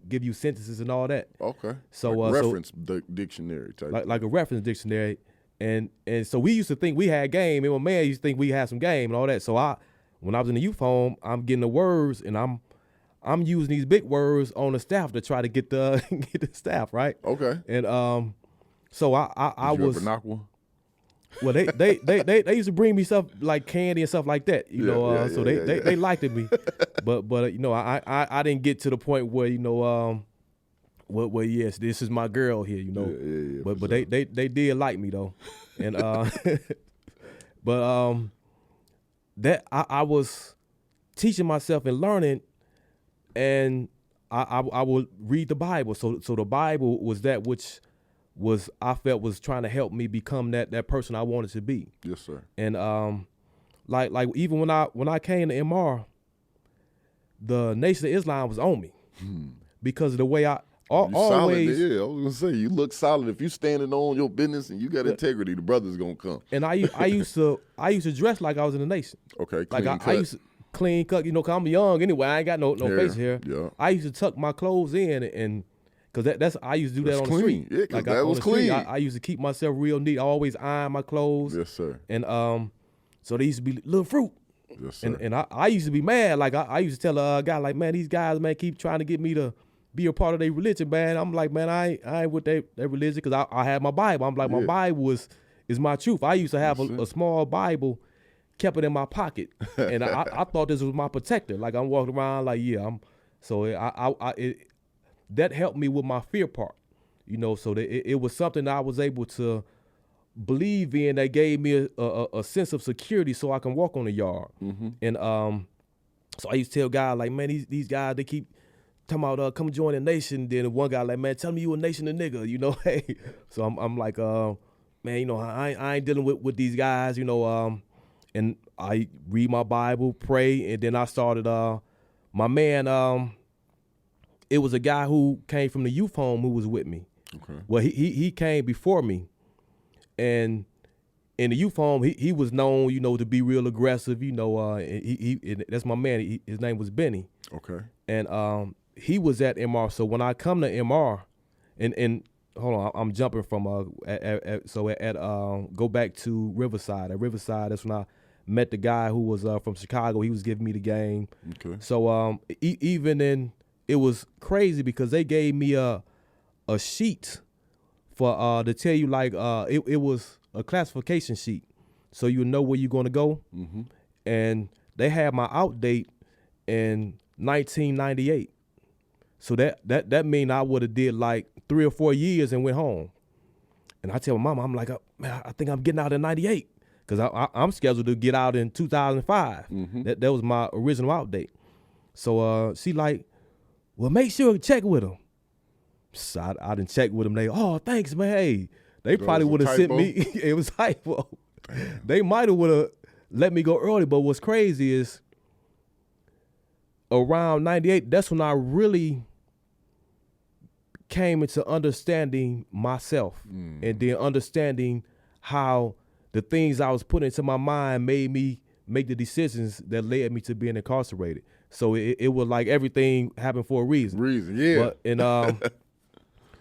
give you sentences and all that. Okay. So like reference dictionary type. Like a reference dictionary, and so we used to think we had game, and my man used to think we had some game and all that. So when I was in the youth home, I'm getting the words, and I'm using these big words on the staff to try to get the get the staff right. Okay. And so I was. Vernacular? Well, they used to bring me stuff like candy and stuff like that, you know. So they liked me, but you know, I didn't get to the point where, you know, well yes, this is my girl here, you know. But sure. they did like me though, and but that I was teaching myself and learning, and I would read the Bible. So the Bible was that which I felt was trying to help me become that person I wanted to be. Yes, sir. And like even when I came to MR, the Nation of Islam was on me because of the way I always. Solid, yeah, I was gonna say you look solid. If you standing on your business and you got integrity, the brother's gonna come. And I used to dress like I was in the Nation. Okay, like clean cut. I used to clean cut, you know, 'cause I'm young anyway. I ain't got no face here. Yeah. I used to tuck my clothes in and. Cause that's I used to do that on the street. Yeah, like that was clean. I used to keep myself real neat. I always iron my clothes. Yes, sir. And so they used to be little fruit. Yes, sir. And I used to be mad. Like I used to tell a guy, like, man, these guys, man, keep trying to get me to be a part of their religion, man. I'm like, man, I ain't with their religion, because I had my Bible. I'm like, my Bible is my truth. I used to have a small Bible, kept it in my pocket, and I thought this was my protector. Like I'm walking around like, yeah, I'm. So that helped me with my fear part, you know, so that it was something that I was able to believe in, that gave me a sense of security so I can walk on the yard. And so I used to tell guys, like, man, these guys, they keep talking about come join the Nation. Then one guy like, man, tell me you a Nation of nigga, you know. Hey, so I'm like, man, you know, I ain't dealing with these guys, you know. And I read my Bible, pray, and then I started my man it was a guy who came from the youth home who was with me. Okay. Well, he came before me, and in the youth home he was known, you know, to be real aggressive. You know, he that's my man. His name was Benny. Okay. And he was at MR. So when I come to MR, and hold on, I'm jumping from go back to Riverside. At Riverside, that's when I met the guy who was from Chicago. He was giving me the game. Okay. So even in it was crazy because they gave me a sheet for to tell you, like, it was a classification sheet, so you know where you're going to go. And they had my out date in 1998, so that mean I would have did like 3 or 4 years and went home. And I tell my mama, I'm like, man, I think I'm getting out in 98 because I'm scheduled to get out in 2005. That was my original out date. So she like, well, make sure to check with them. So I didn't check with them. They, oh, thanks, man. Hey, they probably would have sent me. It was typo. They might have would have let me go early. But what's crazy is around 98, that's when I really came into understanding myself and then understanding how the things I was putting into my mind made me make the decisions that led me to being incarcerated. So it was like everything happened for a reason. Yeah. And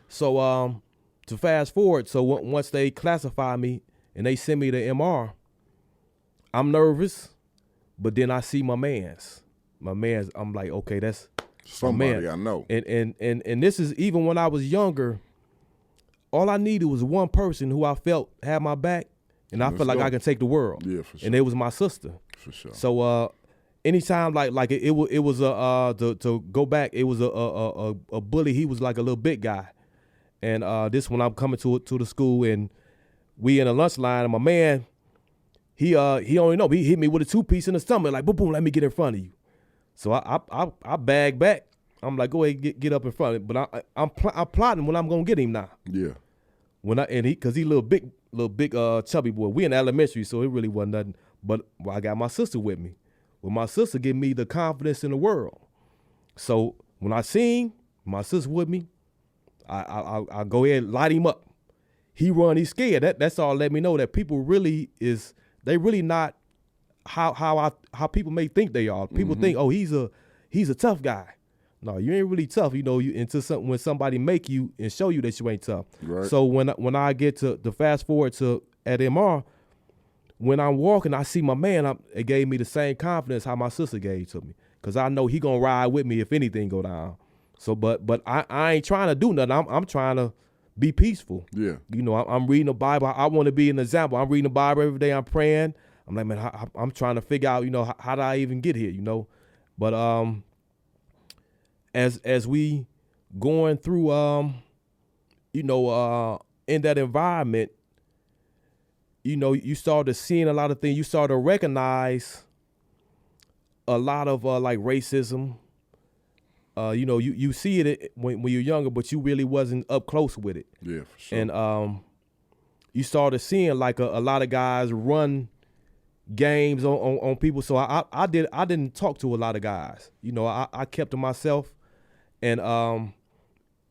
so to fast forward, so once they classify me and they send me to MR, I'm nervous, but then I see my man's. I'm like, okay, that's somebody I know. And this is even when I was younger. All I needed was one person who I felt had my back, and I felt like I can take the world. Yeah, for sure. And it was my sister. For sure. So anytime like it was to go back, it was a bully. He was like a little big guy, and this when I'm coming to the school, and we in a lunch line, and my man, he only know he hit me with a 2-piece in the stomach, like boom, let me get in front of you. So I bag back. I'm like, go ahead, get up in front of it. But I'm plotting when I'm gonna get him now. Yeah. Cause he little big chubby boy. We in elementary, so it really wasn't nothing. But I got my sister with me. Well, my sister give me the confidence in the world. So when I sing, my sister with me, I go ahead and light him up. He run, he's scared. That's all let me know that people really not how people may think they are. People think, oh, he's a tough guy. No, you ain't really tough, when somebody make you and show you that you ain't tough. Right. So when I get to the fast forward to at MR, when I'm walking, I see my man. It gave me the same confidence how my sister gave to me, cause I know he gonna ride with me if anything go down. So, but I ain't trying to do nothing. I'm trying to be peaceful. Yeah. I'm reading the Bible. I want to be an example. I'm reading the Bible every day. I'm praying. I'm like, man, I'm trying to figure out, how did I even get here, But as we going through, in that environment, you started seeing a lot of things. You started to recognize a lot of like racism. You see it when you're younger, but you really wasn't up close with it. Yeah, for sure. And you started seeing like a lot of guys run games on people. So I didn't talk to a lot of guys. I kept to myself. And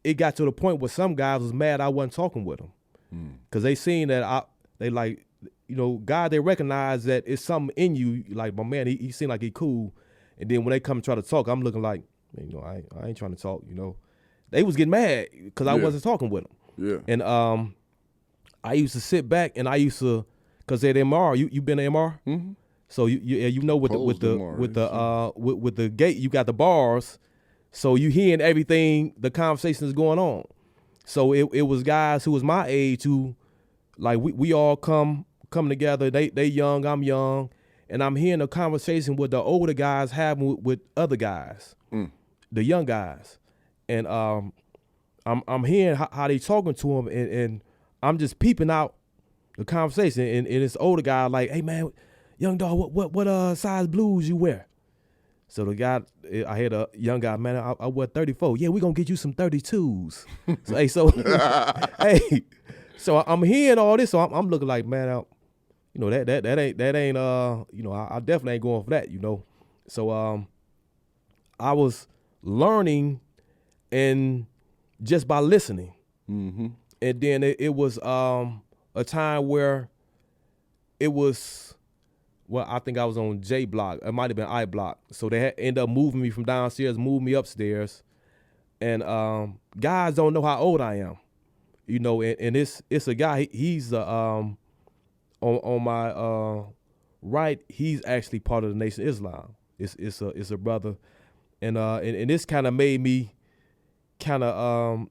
it got to the point where some guys was mad I wasn't talking with them. Because they seen that God, they recognize that it's something in you. Like, my man, he seemed like he cool. And then when they come and try to talk, I'm looking like, I ain't trying to talk, They was getting mad because I wasn't talking with them. Yeah. And I used to sit back and I used to, because at MR, you been to MR? Mm-hmm. So with the gate, you got the bars. So you hearing everything, the conversation is going on. So it was guys who was my age who, like, we all come together. They young, I'm young, and I'm hearing a conversation with the older guys having with other guys, the young guys, and I'm hearing how they talking to them, and I'm just peeping out the conversation, and this older guy like, hey man, young dog, what size blues you wear? So the guy, I had a young guy, man, I wear 34. Yeah, we gonna get you some 32s. So I'm hearing all this, so I'm looking like, man, that ain't I definitely ain't going for that, So I was learning, and just by listening, and then it was a time where it was. Well, I think I was on J block. It might have been I block. So they ended up moving me from downstairs, moved me upstairs. And guys don't know how old I am, And it's a guy. He's on my right. He's actually part of the Nation of Islam. It's a brother, and this kind of made me kind of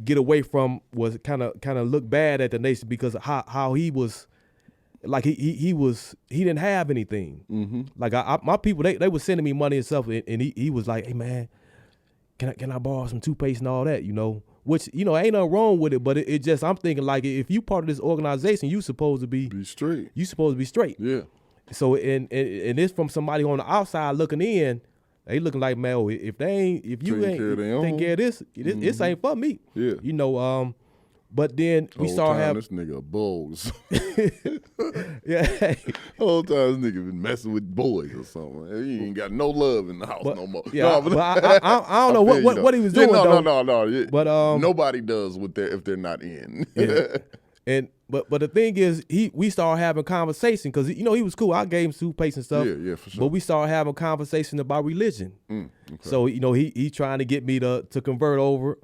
get away from, was kind of look bad at the Nation, because how he was. Like he didn't have anything. Mm-hmm. Like my people, they was sending me money and stuff, and he was like, hey man, can I borrow some toothpaste and all that, Which ain't nothing wrong with it, but it just, I'm thinking, like, if you part of this organization, you supposed to be straight. You supposed to be straight. Yeah. So and it's from somebody on the outside looking in. They looking like, man, if you ain't taking care of this, this ain't for me. Yeah. But then we started having this nigga bulls. Yeah. Whole time this nigga been messing with boys or something. He ain't got no love in the house no more. Yeah, but I don't know what he was doing. No. But nobody does if they're not in. Yeah. But the thing is, we started having conversation, because he was cool. I gave him toothpaste and stuff. Yeah, for sure. But we started having conversation about religion. Okay. So he trying to get me to convert over.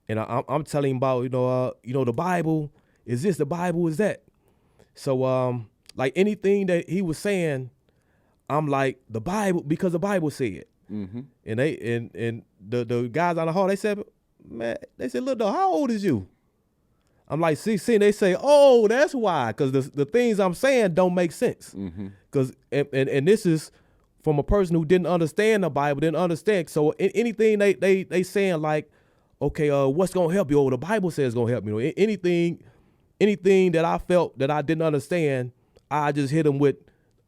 And I'm telling him about, the Bible is this, the Bible is that. So, like anything that he was saying, I'm like, the Bible, because the Bible said. Mm-hmm. And the guys on the hall, they said, man, look, how old is you? I'm like 16. They say, oh, that's why, because the things I'm saying don't make sense. Because and this is from a person who didn't understand the Bible, didn't understand. So anything they saying like, okay, what's gonna help you? Oh, the Bible says gonna help me. Anything that I felt that I didn't understand, I just hit them with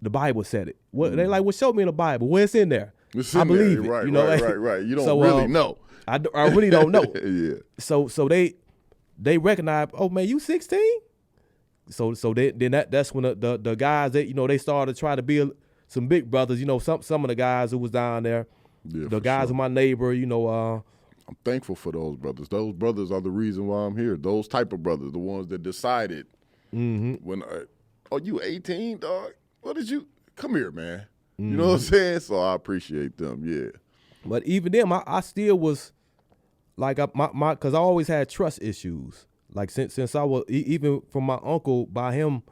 the Bible said it. What they like? Well, show me in the Bible. Well, it's in there. I believe it. Right, you know, right. You don't really know. I really don't know. Yeah. So they recognize, oh man, you 16. So that's when the guys that they started trying to be some big brothers. Some of the guys who was down there, the guys in my neighbor. I'm thankful for those brothers. Those brothers are the reason why I'm here. Those type of brothers, the ones that decided when, you 18, dog? What did you? Come here, man. You know what I'm saying? So I appreciate them, yeah. But even then, I still was like, because I always had trust issues. Like since I was, even from my uncle, by him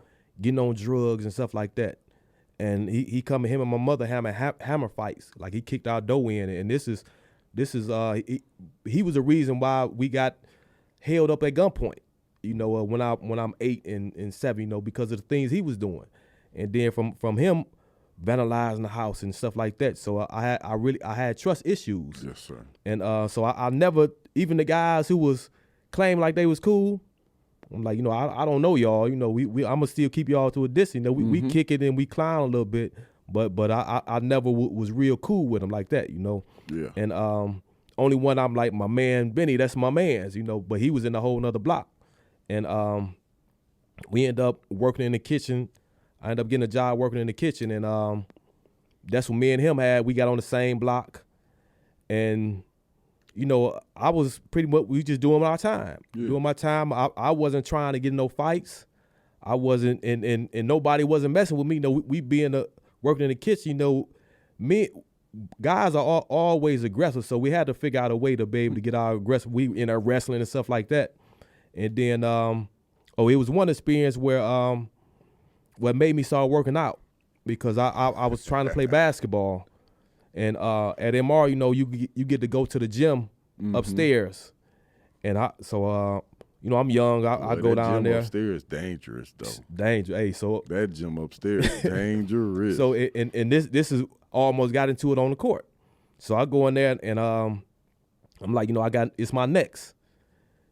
getting on drugs and stuff like that. And he come, him and my mother having hammer fights. Like he kicked our door in. And this is he was the reason why we got held up at gunpoint, when I'm 8 and 7, because of the things he was doing. And then from him vandalizing the house and stuff like that. So I had trust issues. Yes, sir. And so I never, even the guys who was claiming like they was cool, I'm like, I don't know y'all. We I'ma still keep y'all to a distance. We kick it and we clown a little bit, but I never was real cool with them like that. Yeah. And only one I'm like, my man Benny, that's my man's. But he was in a whole nother block, and we end up working in the kitchen. I ended up getting a job working in the kitchen, and that's what me and him had. We got on the same block, and I was pretty much, we just doing our time. Yeah. Doing my time. I wasn't trying to get in no fights. I wasn't, and nobody wasn't messing with me. We being working in the kitchen. Me guys are always aggressive, so we had to figure out a way to be able to get our aggressive. We in our wrestling and stuff like that, and then it was one experience where what made me start working out, because I was trying to play basketball, and at MR, you get to go to the gym upstairs, and I'm young. I go down there. Upstairs dangerous though. Dangerous. Hey, so that gym upstairs dangerous. So and this is almost got into it on the court. So I go in there and I'm like, it's my next.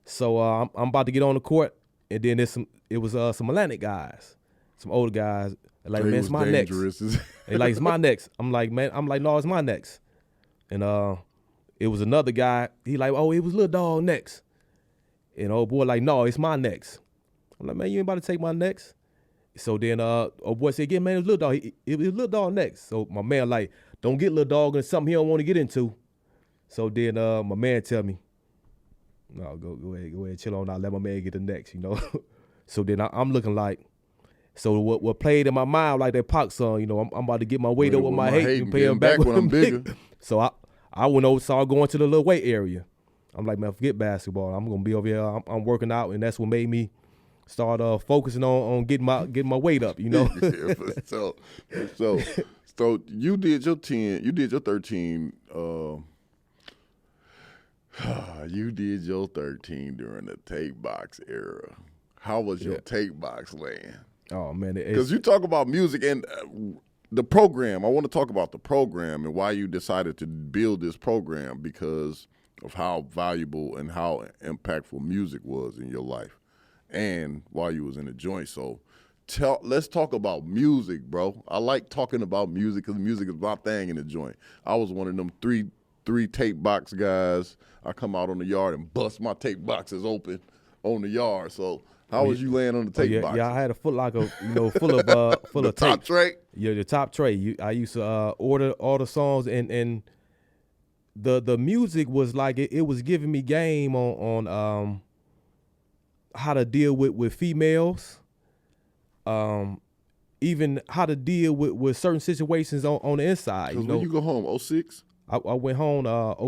So I'm about to get on the court, and then it was some Atlantic guys. Some older guys, like, man, it's my next. They like, it's my next. I'm like, no, it's my next. And it was another guy. He like, oh, it was little dog next. And old boy like, no, it's my next. I'm like, man, you ain't about to take my next. So then old boy said, again, man, it was little dog. It was little dog next. So my man like, don't get little dog into something he don't want to get into. So then my man tell me, no, go ahead, chill on out. Let my man get the next, So then I'm looking like, so what played in my mind like that Pac song, I'm about to get my weight up with my hate and pay him back when I'm bigger. So I went over, started going to the little weight area. I'm like, man, forget basketball. I'm gonna be over here. I'm working out, and that's what made me start focusing on getting my weight up. Yeah, so you did your 10, you did your 13. You did your 13 during the tape box era. How was your tape box land? Oh, man. Because you talk about music and the program. I want to talk about the program and why you decided to build this program, because of how valuable and how impactful music was in your life and while you was in the joint. So let's talk about music, bro. I like talking about music because music is my thing in the joint. I was one of them three tape box guys. I come out on the yard and bust my tape boxes open on the yard. So how was you laying on the tape box? Yeah, I had a full locker, full of the top tape. Tray. Yeah, the top tray. I used to order all the songs, and the music was like it was giving me game on how to deal with females, even how to deal with certain situations on the inside. When you go home, 06? I went home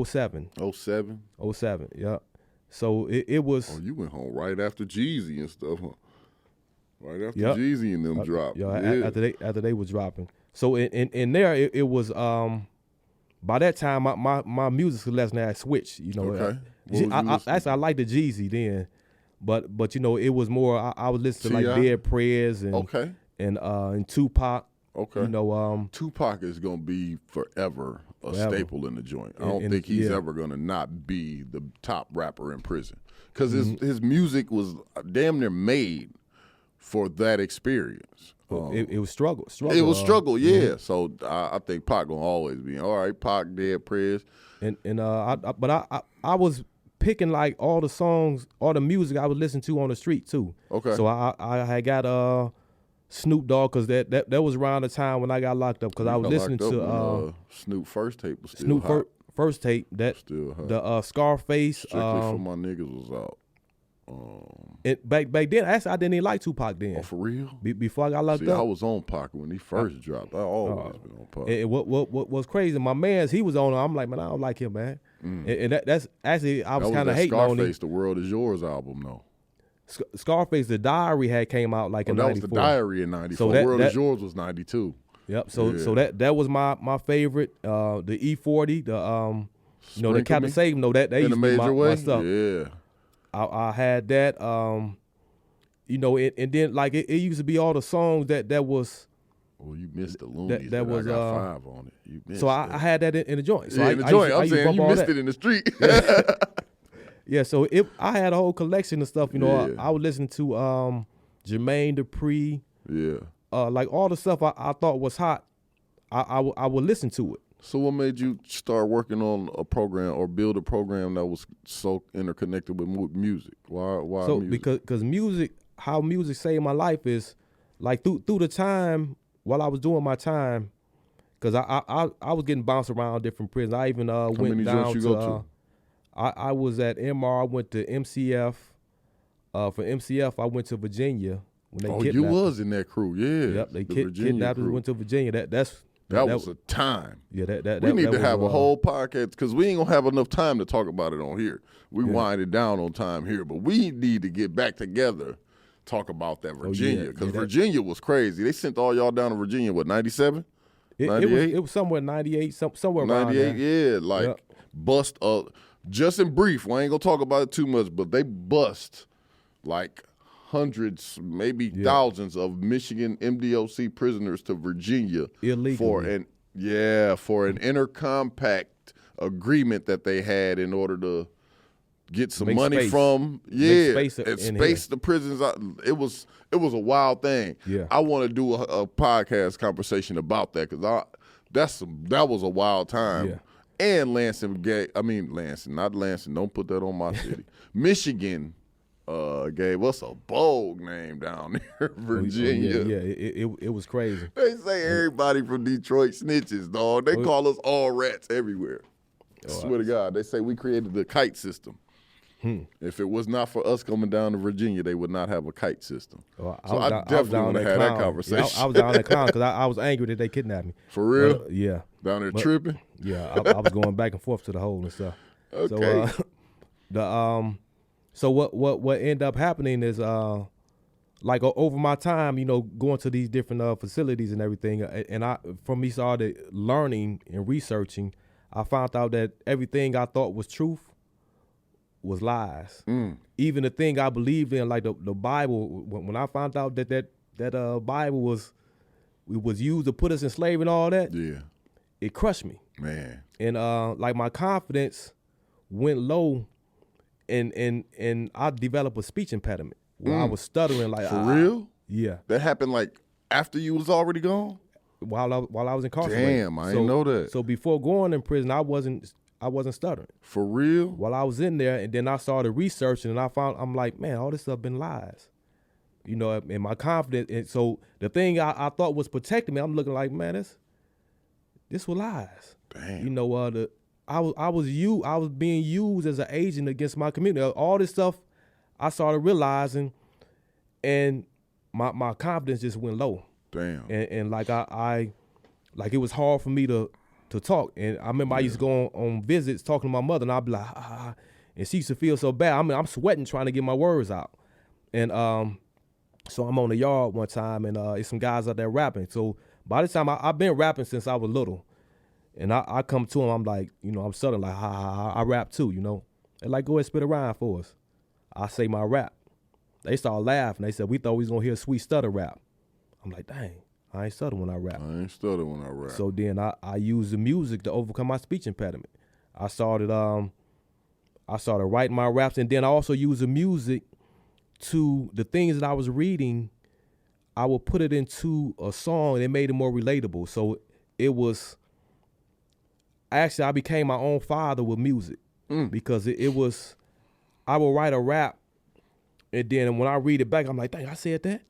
07. 07? 07, yeah. So it was. Oh, you went home right after Jeezy and stuff, huh? Right after Jeezy and them dropped. Yeah, after they was dropping. So in there it was by that time my music selection had switched. Okay. I liked the Jeezy then, But you know, it was more. I was listening to like Dead Prayers and Tupac. Okay. You know, Tupac is gonna be forever a staple in the joint. I don't think he's ever gonna not be the top rapper in prison because his music was damn near made for that experience. It was struggle. It was struggle, yeah. So I think Pac gonna always be all right. Pac, Dead Prayers, I was picking like all the songs, all the music I would listen to on the street too. Okay. So I had got Snoop Dogg because that was around the time when I got locked up because I was listening to Snoop first tape was still hot. First tape that still hot. The Scarface. Strictly for My Niggas was out. Back then, actually, I didn't even like Tupac then. Oh, for real? Before I got locked up, I was on Pac when he first dropped. I always been on Pac. And what was crazy? My man's he was on. I'm like, man, I don't like him, man. And that's actually I was kind of hating on him. Scarface, The World Is Yours album, though. Scarface, The Diary had came out like in '94. That was The Diary in '94. So World Is Yours was '92. Yep. So that was my favorite. The E40, the Captain Save No, that used to be my stuff. Yeah. I had that. And then like it used to be all the songs that was. Well, you missed the Loonies. That was I got 5 on it. You missed so I had that in the joint. So in the joint. I'm saying you missed it in the street. Yeah, so I had a whole collection of stuff. I would listen to Jermaine Dupri. Yeah. Like all the stuff I thought was hot, I would listen to it. So what made you start working on a program or build a program that was so interconnected with music? Why so music? Because music, how music saved my life is like through the time while I was doing my time, because I was getting bounced around different prisons. I even went down to. I was at MR. I went to MCF. For MCF, I went to Virginia when they kidnapped. You was in that crew, yeah. Yep, they kidnapped us. Went to Virginia. That was a time. Yeah, we need to have a whole podcast because we ain't gonna have enough time to talk about it on here. We wind it down on time here, but we need to get back together, talk about that Virginia because Virginia was crazy. They sent all y'all down to Virginia. What 97? 98? It was somewhere 98, somewhere around 98. Yeah, bust up. Just in brief, we ain't gonna talk about it too much, but they bust like hundreds, maybe thousands of Michigan MDOC prisoners to Virginia illegally for an intercompact agreement that they had in order to get some Make money space. From space the prisons. It was a wild thing. Yeah, I want to do a podcast conversation about that because that was a wild time. Yeah. And Lansing, not Lansing. Don't put that on my city. Michigan gave us a bold name down there, Virginia. It was crazy. They say everybody from Detroit snitches, dog. They call us all rats everywhere. I swear to God, they say we created the kite system. If it was not for us coming down to Virginia, they would not have a kite system. I definitely want to have that conversation. I was down that clown because I was angry that they kidnapped me. For real? Yeah. Down there tripping? Yeah, I was going back and forth to the hole and stuff. Okay. So what ended up happening is like over my time, going to these different facilities and everything, and from me started learning and researching, I found out that everything I thought was truth was lies. Even the thing I believed in, like the Bible, when I found out that Bible was used to put us in slavery and all that, it crushed me, man. And like my confidence went low, and I developed a speech impediment where I was stuttering like. For real? Yeah. That happened like after you was already gone? While I was incarcerated. Damn, I didn't know that. So before going in prison, I wasn't stuttering. For real? While I was in there, and then I started researching, and I'm like, man, all this stuff been lies. And my confidence, and so the thing I thought was protecting me, I'm looking like, man, this was lies. Damn. I was being used as an agent against my community. All this stuff I started realizing, and my confidence just went low. Damn. And like I it was hard for me to talk. And I remember I used to go on visits talking to my mother, and I'd be like, and she used to feel so bad. I'm sweating trying to get my words out. And so I'm on the yard one time, and it's some guys out there rapping. So by the time I've been rapping since I was little, and I come to them, I'm like, I'm stuttering like, I rap too, And like, go ahead, spit a rhyme for us. I say my rap. they started laughing. They said, we thought we was going to hear Sweet stutter rap. I'm like, dang, I ain't stutter when I rap. I ain't stutter when I rap. So then I used the music to overcome my speech impediment. I started writing my raps, and then I also used the music to the things that I was reading. I would put it into a song, and it made it more relatable. So it was, actually, I became my own father with music because it was, I would write a rap, and then when I read it back, I'm like, dang, I said that?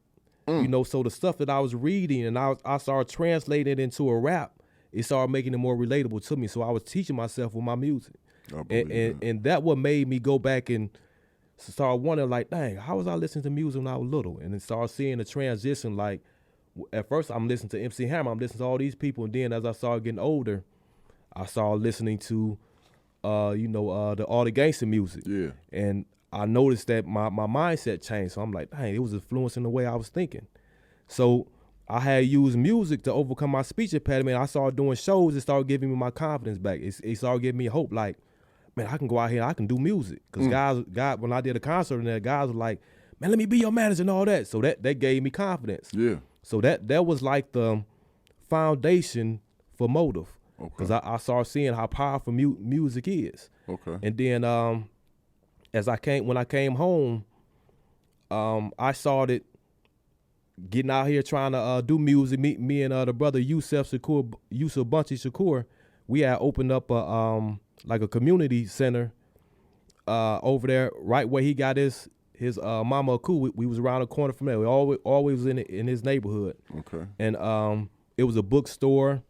You know, so the stuff that I was reading and I started translating it into a rap, it started making it more relatable to me. So I was teaching myself with my music. And that what made me go back and start wondering, like, dang, how was I listening to music when I was little? And then start seeing the transition. Like, at first I'm listening to MC Hammer, I'm listening to all these people, and then as I started getting older, I started listening to, all the gangster music. Yeah. And I noticed that my mindset changed. So I'm like, dang, it was influencing the way I was thinking. So I had used music to overcome my speech impediment. I started doing shows. It started giving me my confidence back. It started giving me hope. Like, man, I can go out here, I can do music. Because guys, when I did a concert and that, guys were like, man, let me be your manager and all that. So that gave me confidence. Yeah. So that was like the foundation for Motive. Because I started seeing how powerful music is. Okay. And then when I came home, I started getting out here trying to do music. Me and the brother Yusuf Bunchy Shakur, we had opened up a community center over there, right where he got his mama Aku. We was around the corner from there. We always in his neighborhood. Okay. And it was a bookstore.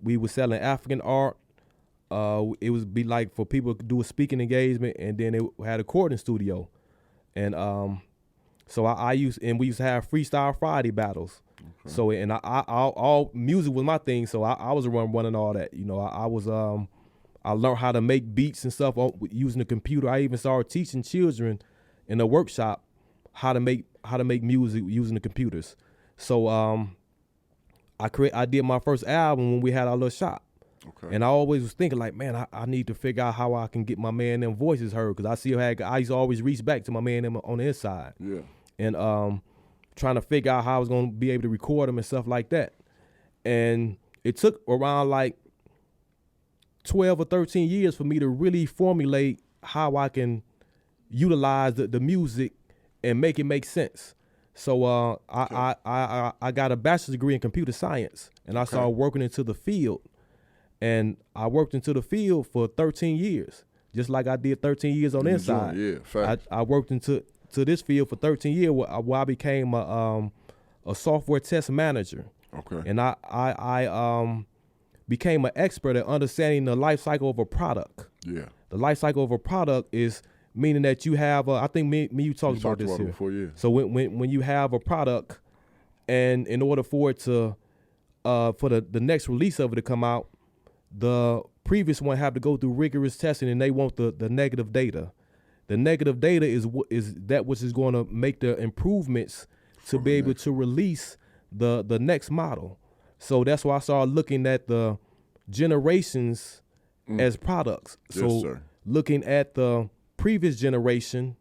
We was selling African art. It would be like for people to do a speaking engagement, and then it had a recording studio. And so we used to have Freestyle Friday battles. Okay. So, and all music was my thing, so I was running all that. You know, I learned how to make beats and stuff using the computer. I even started teaching children in a workshop how to make music using the computers. So I did my first album when we had our little shop. Okay. And I always was thinking, like, man, I need to figure out how I can get my man them voices heard, because I used to always reach back to my man them on the inside. Yeah. And trying to figure out how I was going to be able to record them and stuff like that. And it took around like 12 or 13 years for me to really formulate how I can utilize the music and make it make sense. So I got a bachelor's degree in computer science, and I started working into the field. And I worked into the field for 13 years, just like I did 13 years on the inside. Yeah, fact. I worked into this field for 13 years where I became a software test manager. Okay. And I became an expert at understanding the life cycle of a product. Yeah. The life cycle of a product is meaning that you have I think me you talked about this here. Before, yeah. So when you have a product, and in order for it to for the next release of it to come out, the previous one have to go through rigorous testing, and they want the negative data. The negative data is that which is going to make the improvements to be able to release the next model. So that's why I started looking at the generations as products. So looking at the previous generation,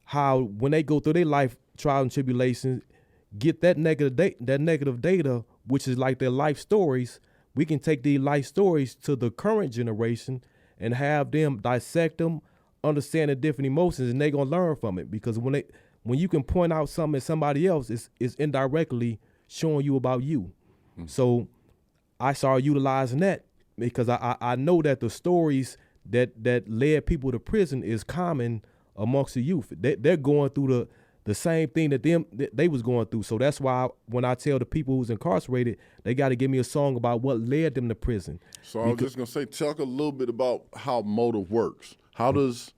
how when they go through their life trials and tribulations, get that negative data, which is like their life stories. We can take these life stories to the current generation and have them dissect them, understand the different emotions, and they're gonna learn from it. Because when you can point out something in somebody else, it's indirectly showing you about you. So I started utilizing that because I know that the stories that led people to prison is common amongst the youth. They're going through the same thing that they was going through. So that's why when I tell the people who's incarcerated, they got to give me a song about what led them to prison. So I was just going to say, talk a little bit about how Motive works. How does,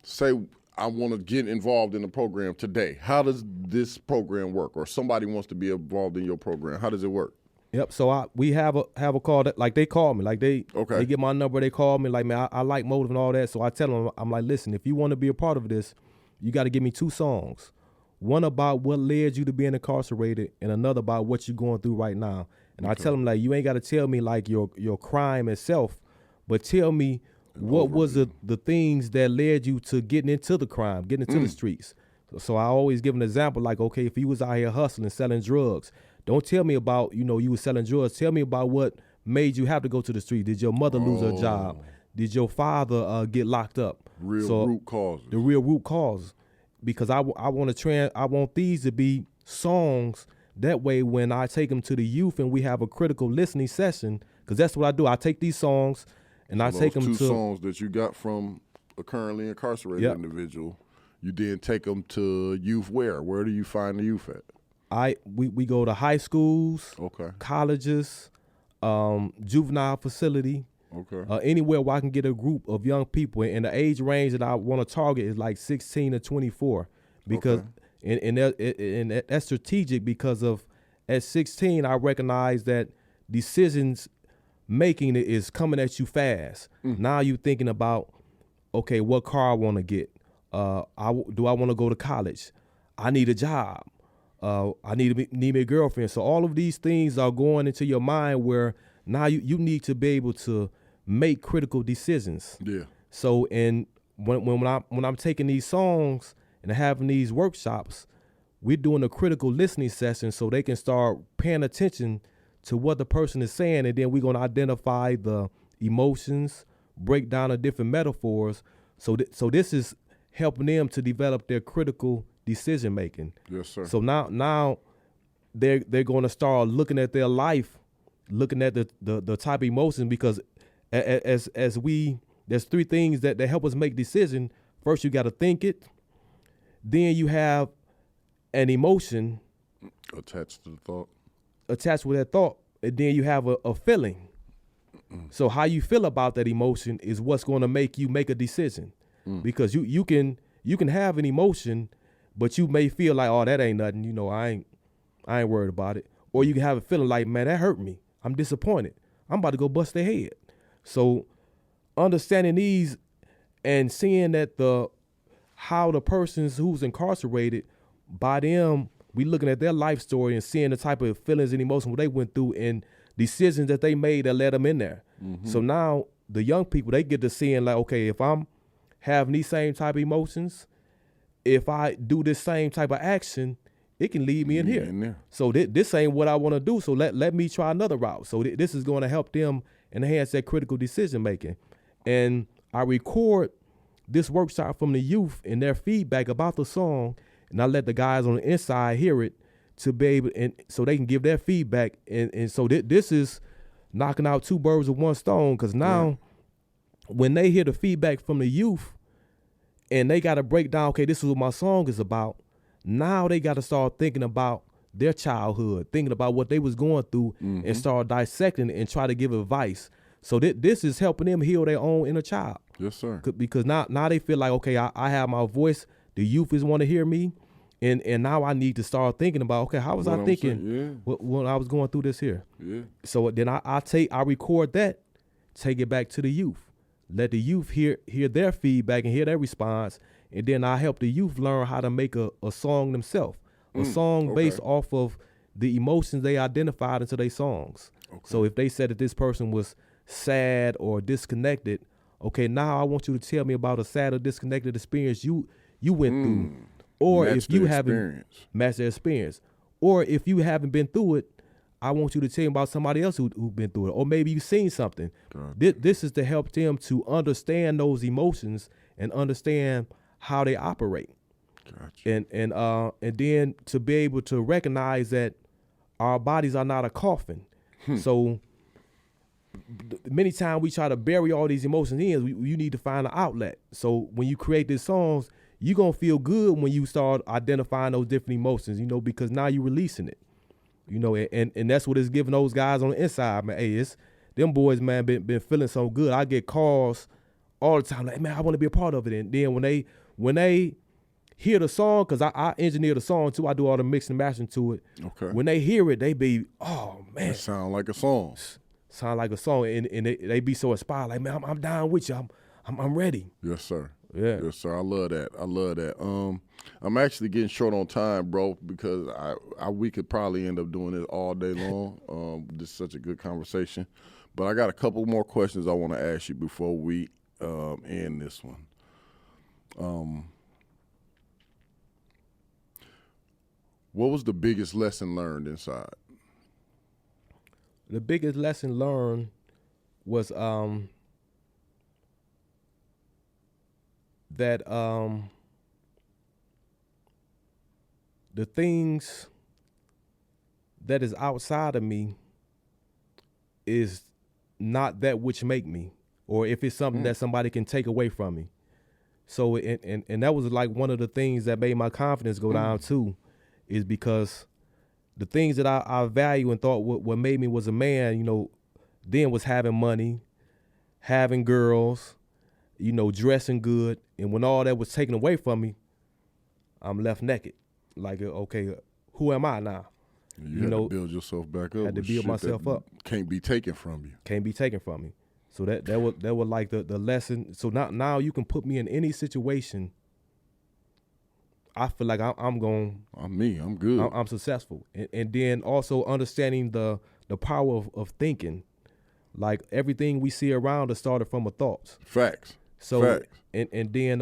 say I want to get involved in the program today, how does this program work? Or somebody wants to be involved in your program, how does it work? Yep. So we have a call that, like, they call me, like they get my number, they call me, like, man, I like Motive and all that. So I tell them, I'm like, listen, if you want to be a part of this, you got to give me 2 songs. One about what led you to being incarcerated, and another about what you're going through right now. And I tell them, like, you ain't got to tell me like your crime itself, but tell me what was the things that led you to getting into the crime, getting into the streets. So I always give an example like, okay, if you was out here hustling, selling drugs, don't tell me about, you was selling drugs. Tell me about what made you have to go to the street. Did your mother lose her job? Did your father get locked up? Root causes. The real root causes. Because I want these to be songs. That way, when I take them to the youth and we have a critical listening session, because that's what I do. I take these songs and I take them to two songs that you got from a currently incarcerated individual. You then take them to youth where? Where do you find the youth at? We go to high schools, colleges, juvenile facility, anywhere where I can get a group of young people. And the age range that I want to target is like 16 to 24, because and that's strategic because of at 16 I recognize that decisions making is coming at you fast. Now you thinking about, okay, what car I want to get. Do I want to go to college? I need a job. I need me a girlfriend. So all of these things are going into your mind where now you need to be able to make critical decisions. Yeah. So when I'm taking these songs and having these workshops, we're doing a critical listening session so they can start paying attention to what the person is saying, and then we're going to identify the emotions, break down the different metaphors. So this is helping them to develop their critical decision making. Yes, sir. So now they're going to start looking at their life, looking at the type of emotion, because there's three things that help us make decision. First, you got to think it. Then you have an emotion attached to the thought. Attached with that thought, and then you have a feeling. So how you feel about that emotion is what's going to make you make a decision. Because you can have an emotion, but you may feel like, oh, that ain't nothing. I ain't worried about it. Or you can have a feeling like, man, that hurt me. I'm disappointed. I'm about to go bust their head. So understanding these and seeing that how the persons who's incarcerated, by them, we looking at their life story and seeing the type of feelings and emotions what they went through and decisions that they made that led them in there. So now the young people, they get to seeing like, okay, if I'm having these same type of emotions, if I do this same type of action, it can lead me in here. So this ain't what I want to do. So let me try another route. So this is going to help them enhance their critical decision making. And I record this workshop from the youth and their feedback about the song, and I let the guys on the inside hear it to be able, and so they can give their feedback. And so this is knocking out two birds with one stone, because now when they hear the feedback from the youth and they got to break down, okay, this is what my song is about. Now they got to start thinking about their childhood, thinking about what they was going through, and start dissecting it and try to give advice. So this is helping them heal their own inner child. Yes, sir. Because now they feel like, okay, I have my voice. The youth is want to hear me. And now I need to start thinking about, okay, how was I thinking when I was going through this here? Yeah. So then I record that, take it back to the youth. Let the youth hear their feedback and hear their response. And then I help the youth learn how to make a song themselves. A song based off of the emotions they identified into their songs. Okay. So if they said that this person was sad or disconnected, okay, now I want you to tell me about a sad or disconnected experience you went through. Or if you haven't matched their experience. Or if you haven't been through it, I want you to tell me about somebody else who's been through it. Or maybe you've seen something. This is to help them to understand those emotions and understand how they operate. Gotcha. And then to be able to recognize that our bodies are not a coffin. So many times we try to bury all these emotions in. You need to find an outlet. So when you create these songs, you're going to feel good when you start identifying those different emotions, because now you're releasing it, and that's what it's giving those guys on the inside, man. Hey, it's them boys, man, been feeling so good. I get calls all the time like, man, I want to be a part of it. And then when they hear the song, because I engineer the song too, I do all the mixing and mastering to it. Okay. When they hear it, they be, oh, man. It sound like a song. Sound like a song, and they be so inspired, like, man, I'm down with you. I'm ready. Yes, sir. Yeah. Yes, sir. I love that. I'm actually getting short on time, bro, because we could probably end up doing this all day long. This is such a good conversation. But I got a couple more questions I want to ask you before we end this one. What was the biggest lesson learned inside? The biggest lesson learned was that the things that is outside of me is not that which make me, or if it's something that somebody can take away from me. So and that was like one of the things that made my confidence go down too, is because the things that I value and thought what made me was a man, you know, then was having money, having girls, you know, dressing good. And when all that was taken away from me, I'm left naked. Like, okay, who am I now? You had to build yourself back up. Had to build myself up. Can't be taken from you. Can't be taken from me. So that was like the lesson. So now you can put me in any situation. I feel like I'm going. I'm me. I'm good. I'm successful. And then also understanding the power of thinking. Like everything we see around us started from a thoughts. Facts. So Facts. And then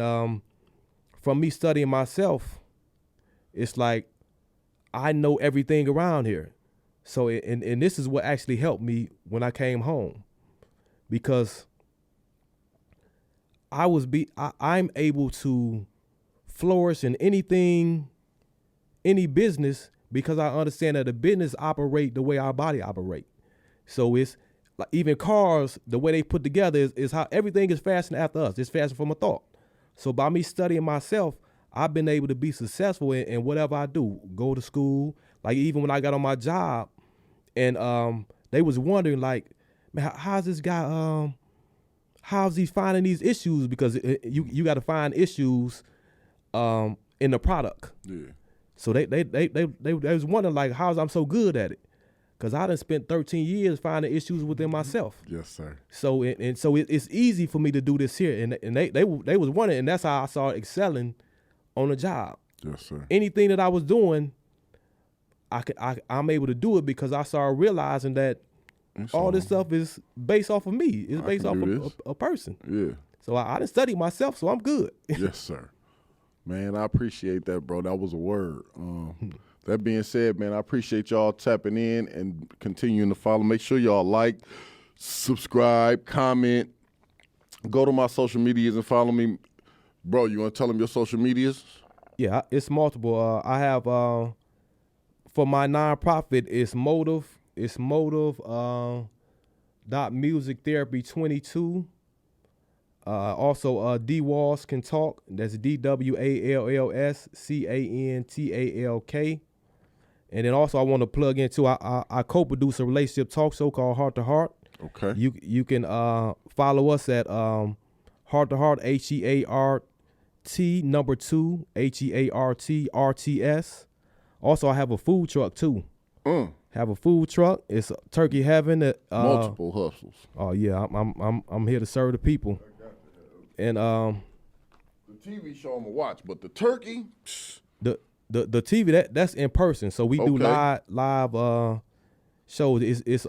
from me studying myself, it's like I know everything around here. So and this is what actually helped me when I came home, because I'm able to flourish in anything, any business, because I understand that the business operate the way our body operate. So it's like even cars, the way they put together is how everything is fashioned after us. It's fashioned from a thought. So by me studying myself, I've been able to be successful in whatever I do. Go to school, like even when I got on my job, and they was wondering like, man, how's this guy? How's he finding these issues? Because you got to find issues in the product. Yeah. So they was wondering like, how's I'm so good at it? Because I done spent 13 years finding issues within myself. Yes, sir. So so it's easy for me to do this here, and they was wondering, and that's how I started excelling on the job. Yes, sir. Anything that I was doing, I'm able to do it because I started realizing that all this stuff is based off of me. It's based off of a person. Yeah. So I done studied myself, so I'm good. Yes, sir. Man, I appreciate that, bro. That was a word. That being said, man, I appreciate y'all tapping in and continuing to follow. Make sure y'all like, subscribe, comment. Go to my social medias and follow me. Bro, you want to tell them your social medias? Yeah, it's multiple. I have, for my nonprofit, it's Motive. It's Motive dot Music Therapy 22. Also, D Walls Can Talk. That's DWALLSCANTALK. And then also I want to plug into I co-produce a relationship talk show called Heart to Heart. Okay. You can follow us at Heart to Heart HEART number 2 HEART RTS. Also, I have a food truck too. Have a food truck. It's Turkey Heaven. Multiple hustles. Oh yeah, I'm here to serve the people. And the TV show I'm gonna watch, but the turkey. The TV that's in person. So we do live shows. It's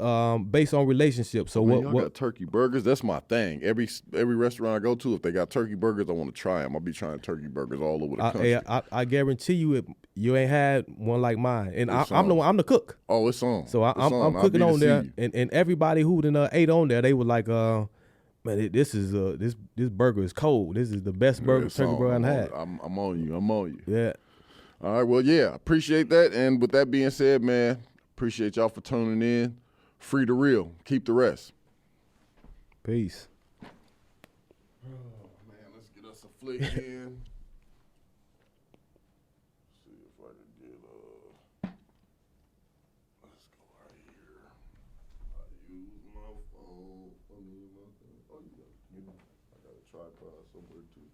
based on relationships. So Man, y'all got turkey burgers? That's my thing. Every restaurant I go to, if they got turkey burgers, I want to try them. I'll be trying turkey burgers all over the country. I guarantee you, you ain't had one like mine. And I'm the cook. Oh, it's on. So I'm cooking on there, and everybody who done ate on there, they were like, man, this burger is cold. This is the best turkey burger I've had. I'm on you. I'm on you. Yeah. All right. Well, yeah, appreciate that. And with that being said, man, appreciate y'all for tuning in. Free the real. Keep the rest. Peace. Oh, man, let's get us a flick in. See if I can get let's go right here. I use my phone. Oh, you know, I got a tripod somewhere too.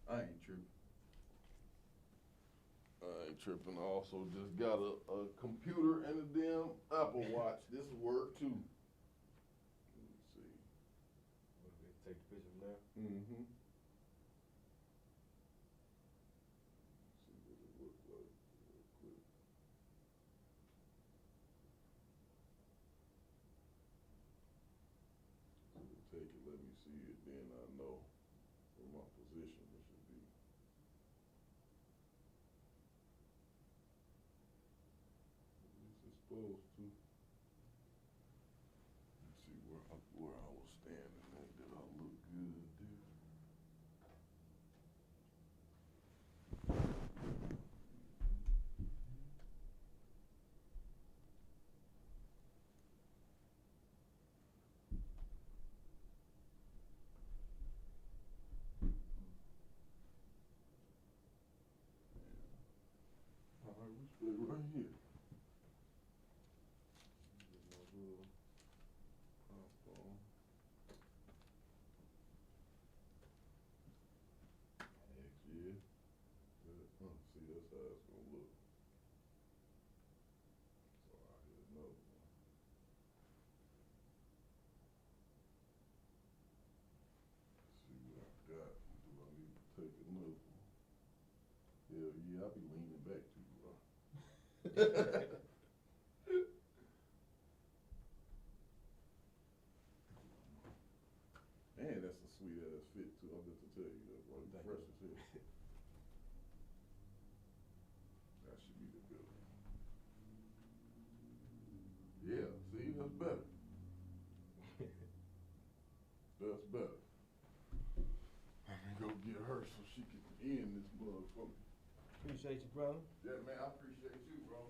I ain't tripping. I also just got a computer and a damn Apple Watch. This will work too. Let me see. Take the picture from there. Mm-hmm. See what it looks like real quick. Take it, let me see it, then I know where my position should be. how it's gonna look. So I hit another one. Let's see what I got. Do I need to take another one? Hell yeah, I'll be leaning back to you, bro. Man, that's a sweet ass fit too. I'm just to tell you that, bro. You fresh as hell. That should be the good one. Yeah, see, that's better. That's better. Let me go get her so she can end this motherfucker. Appreciate you, brother. Yeah, man, I appreciate you, bro.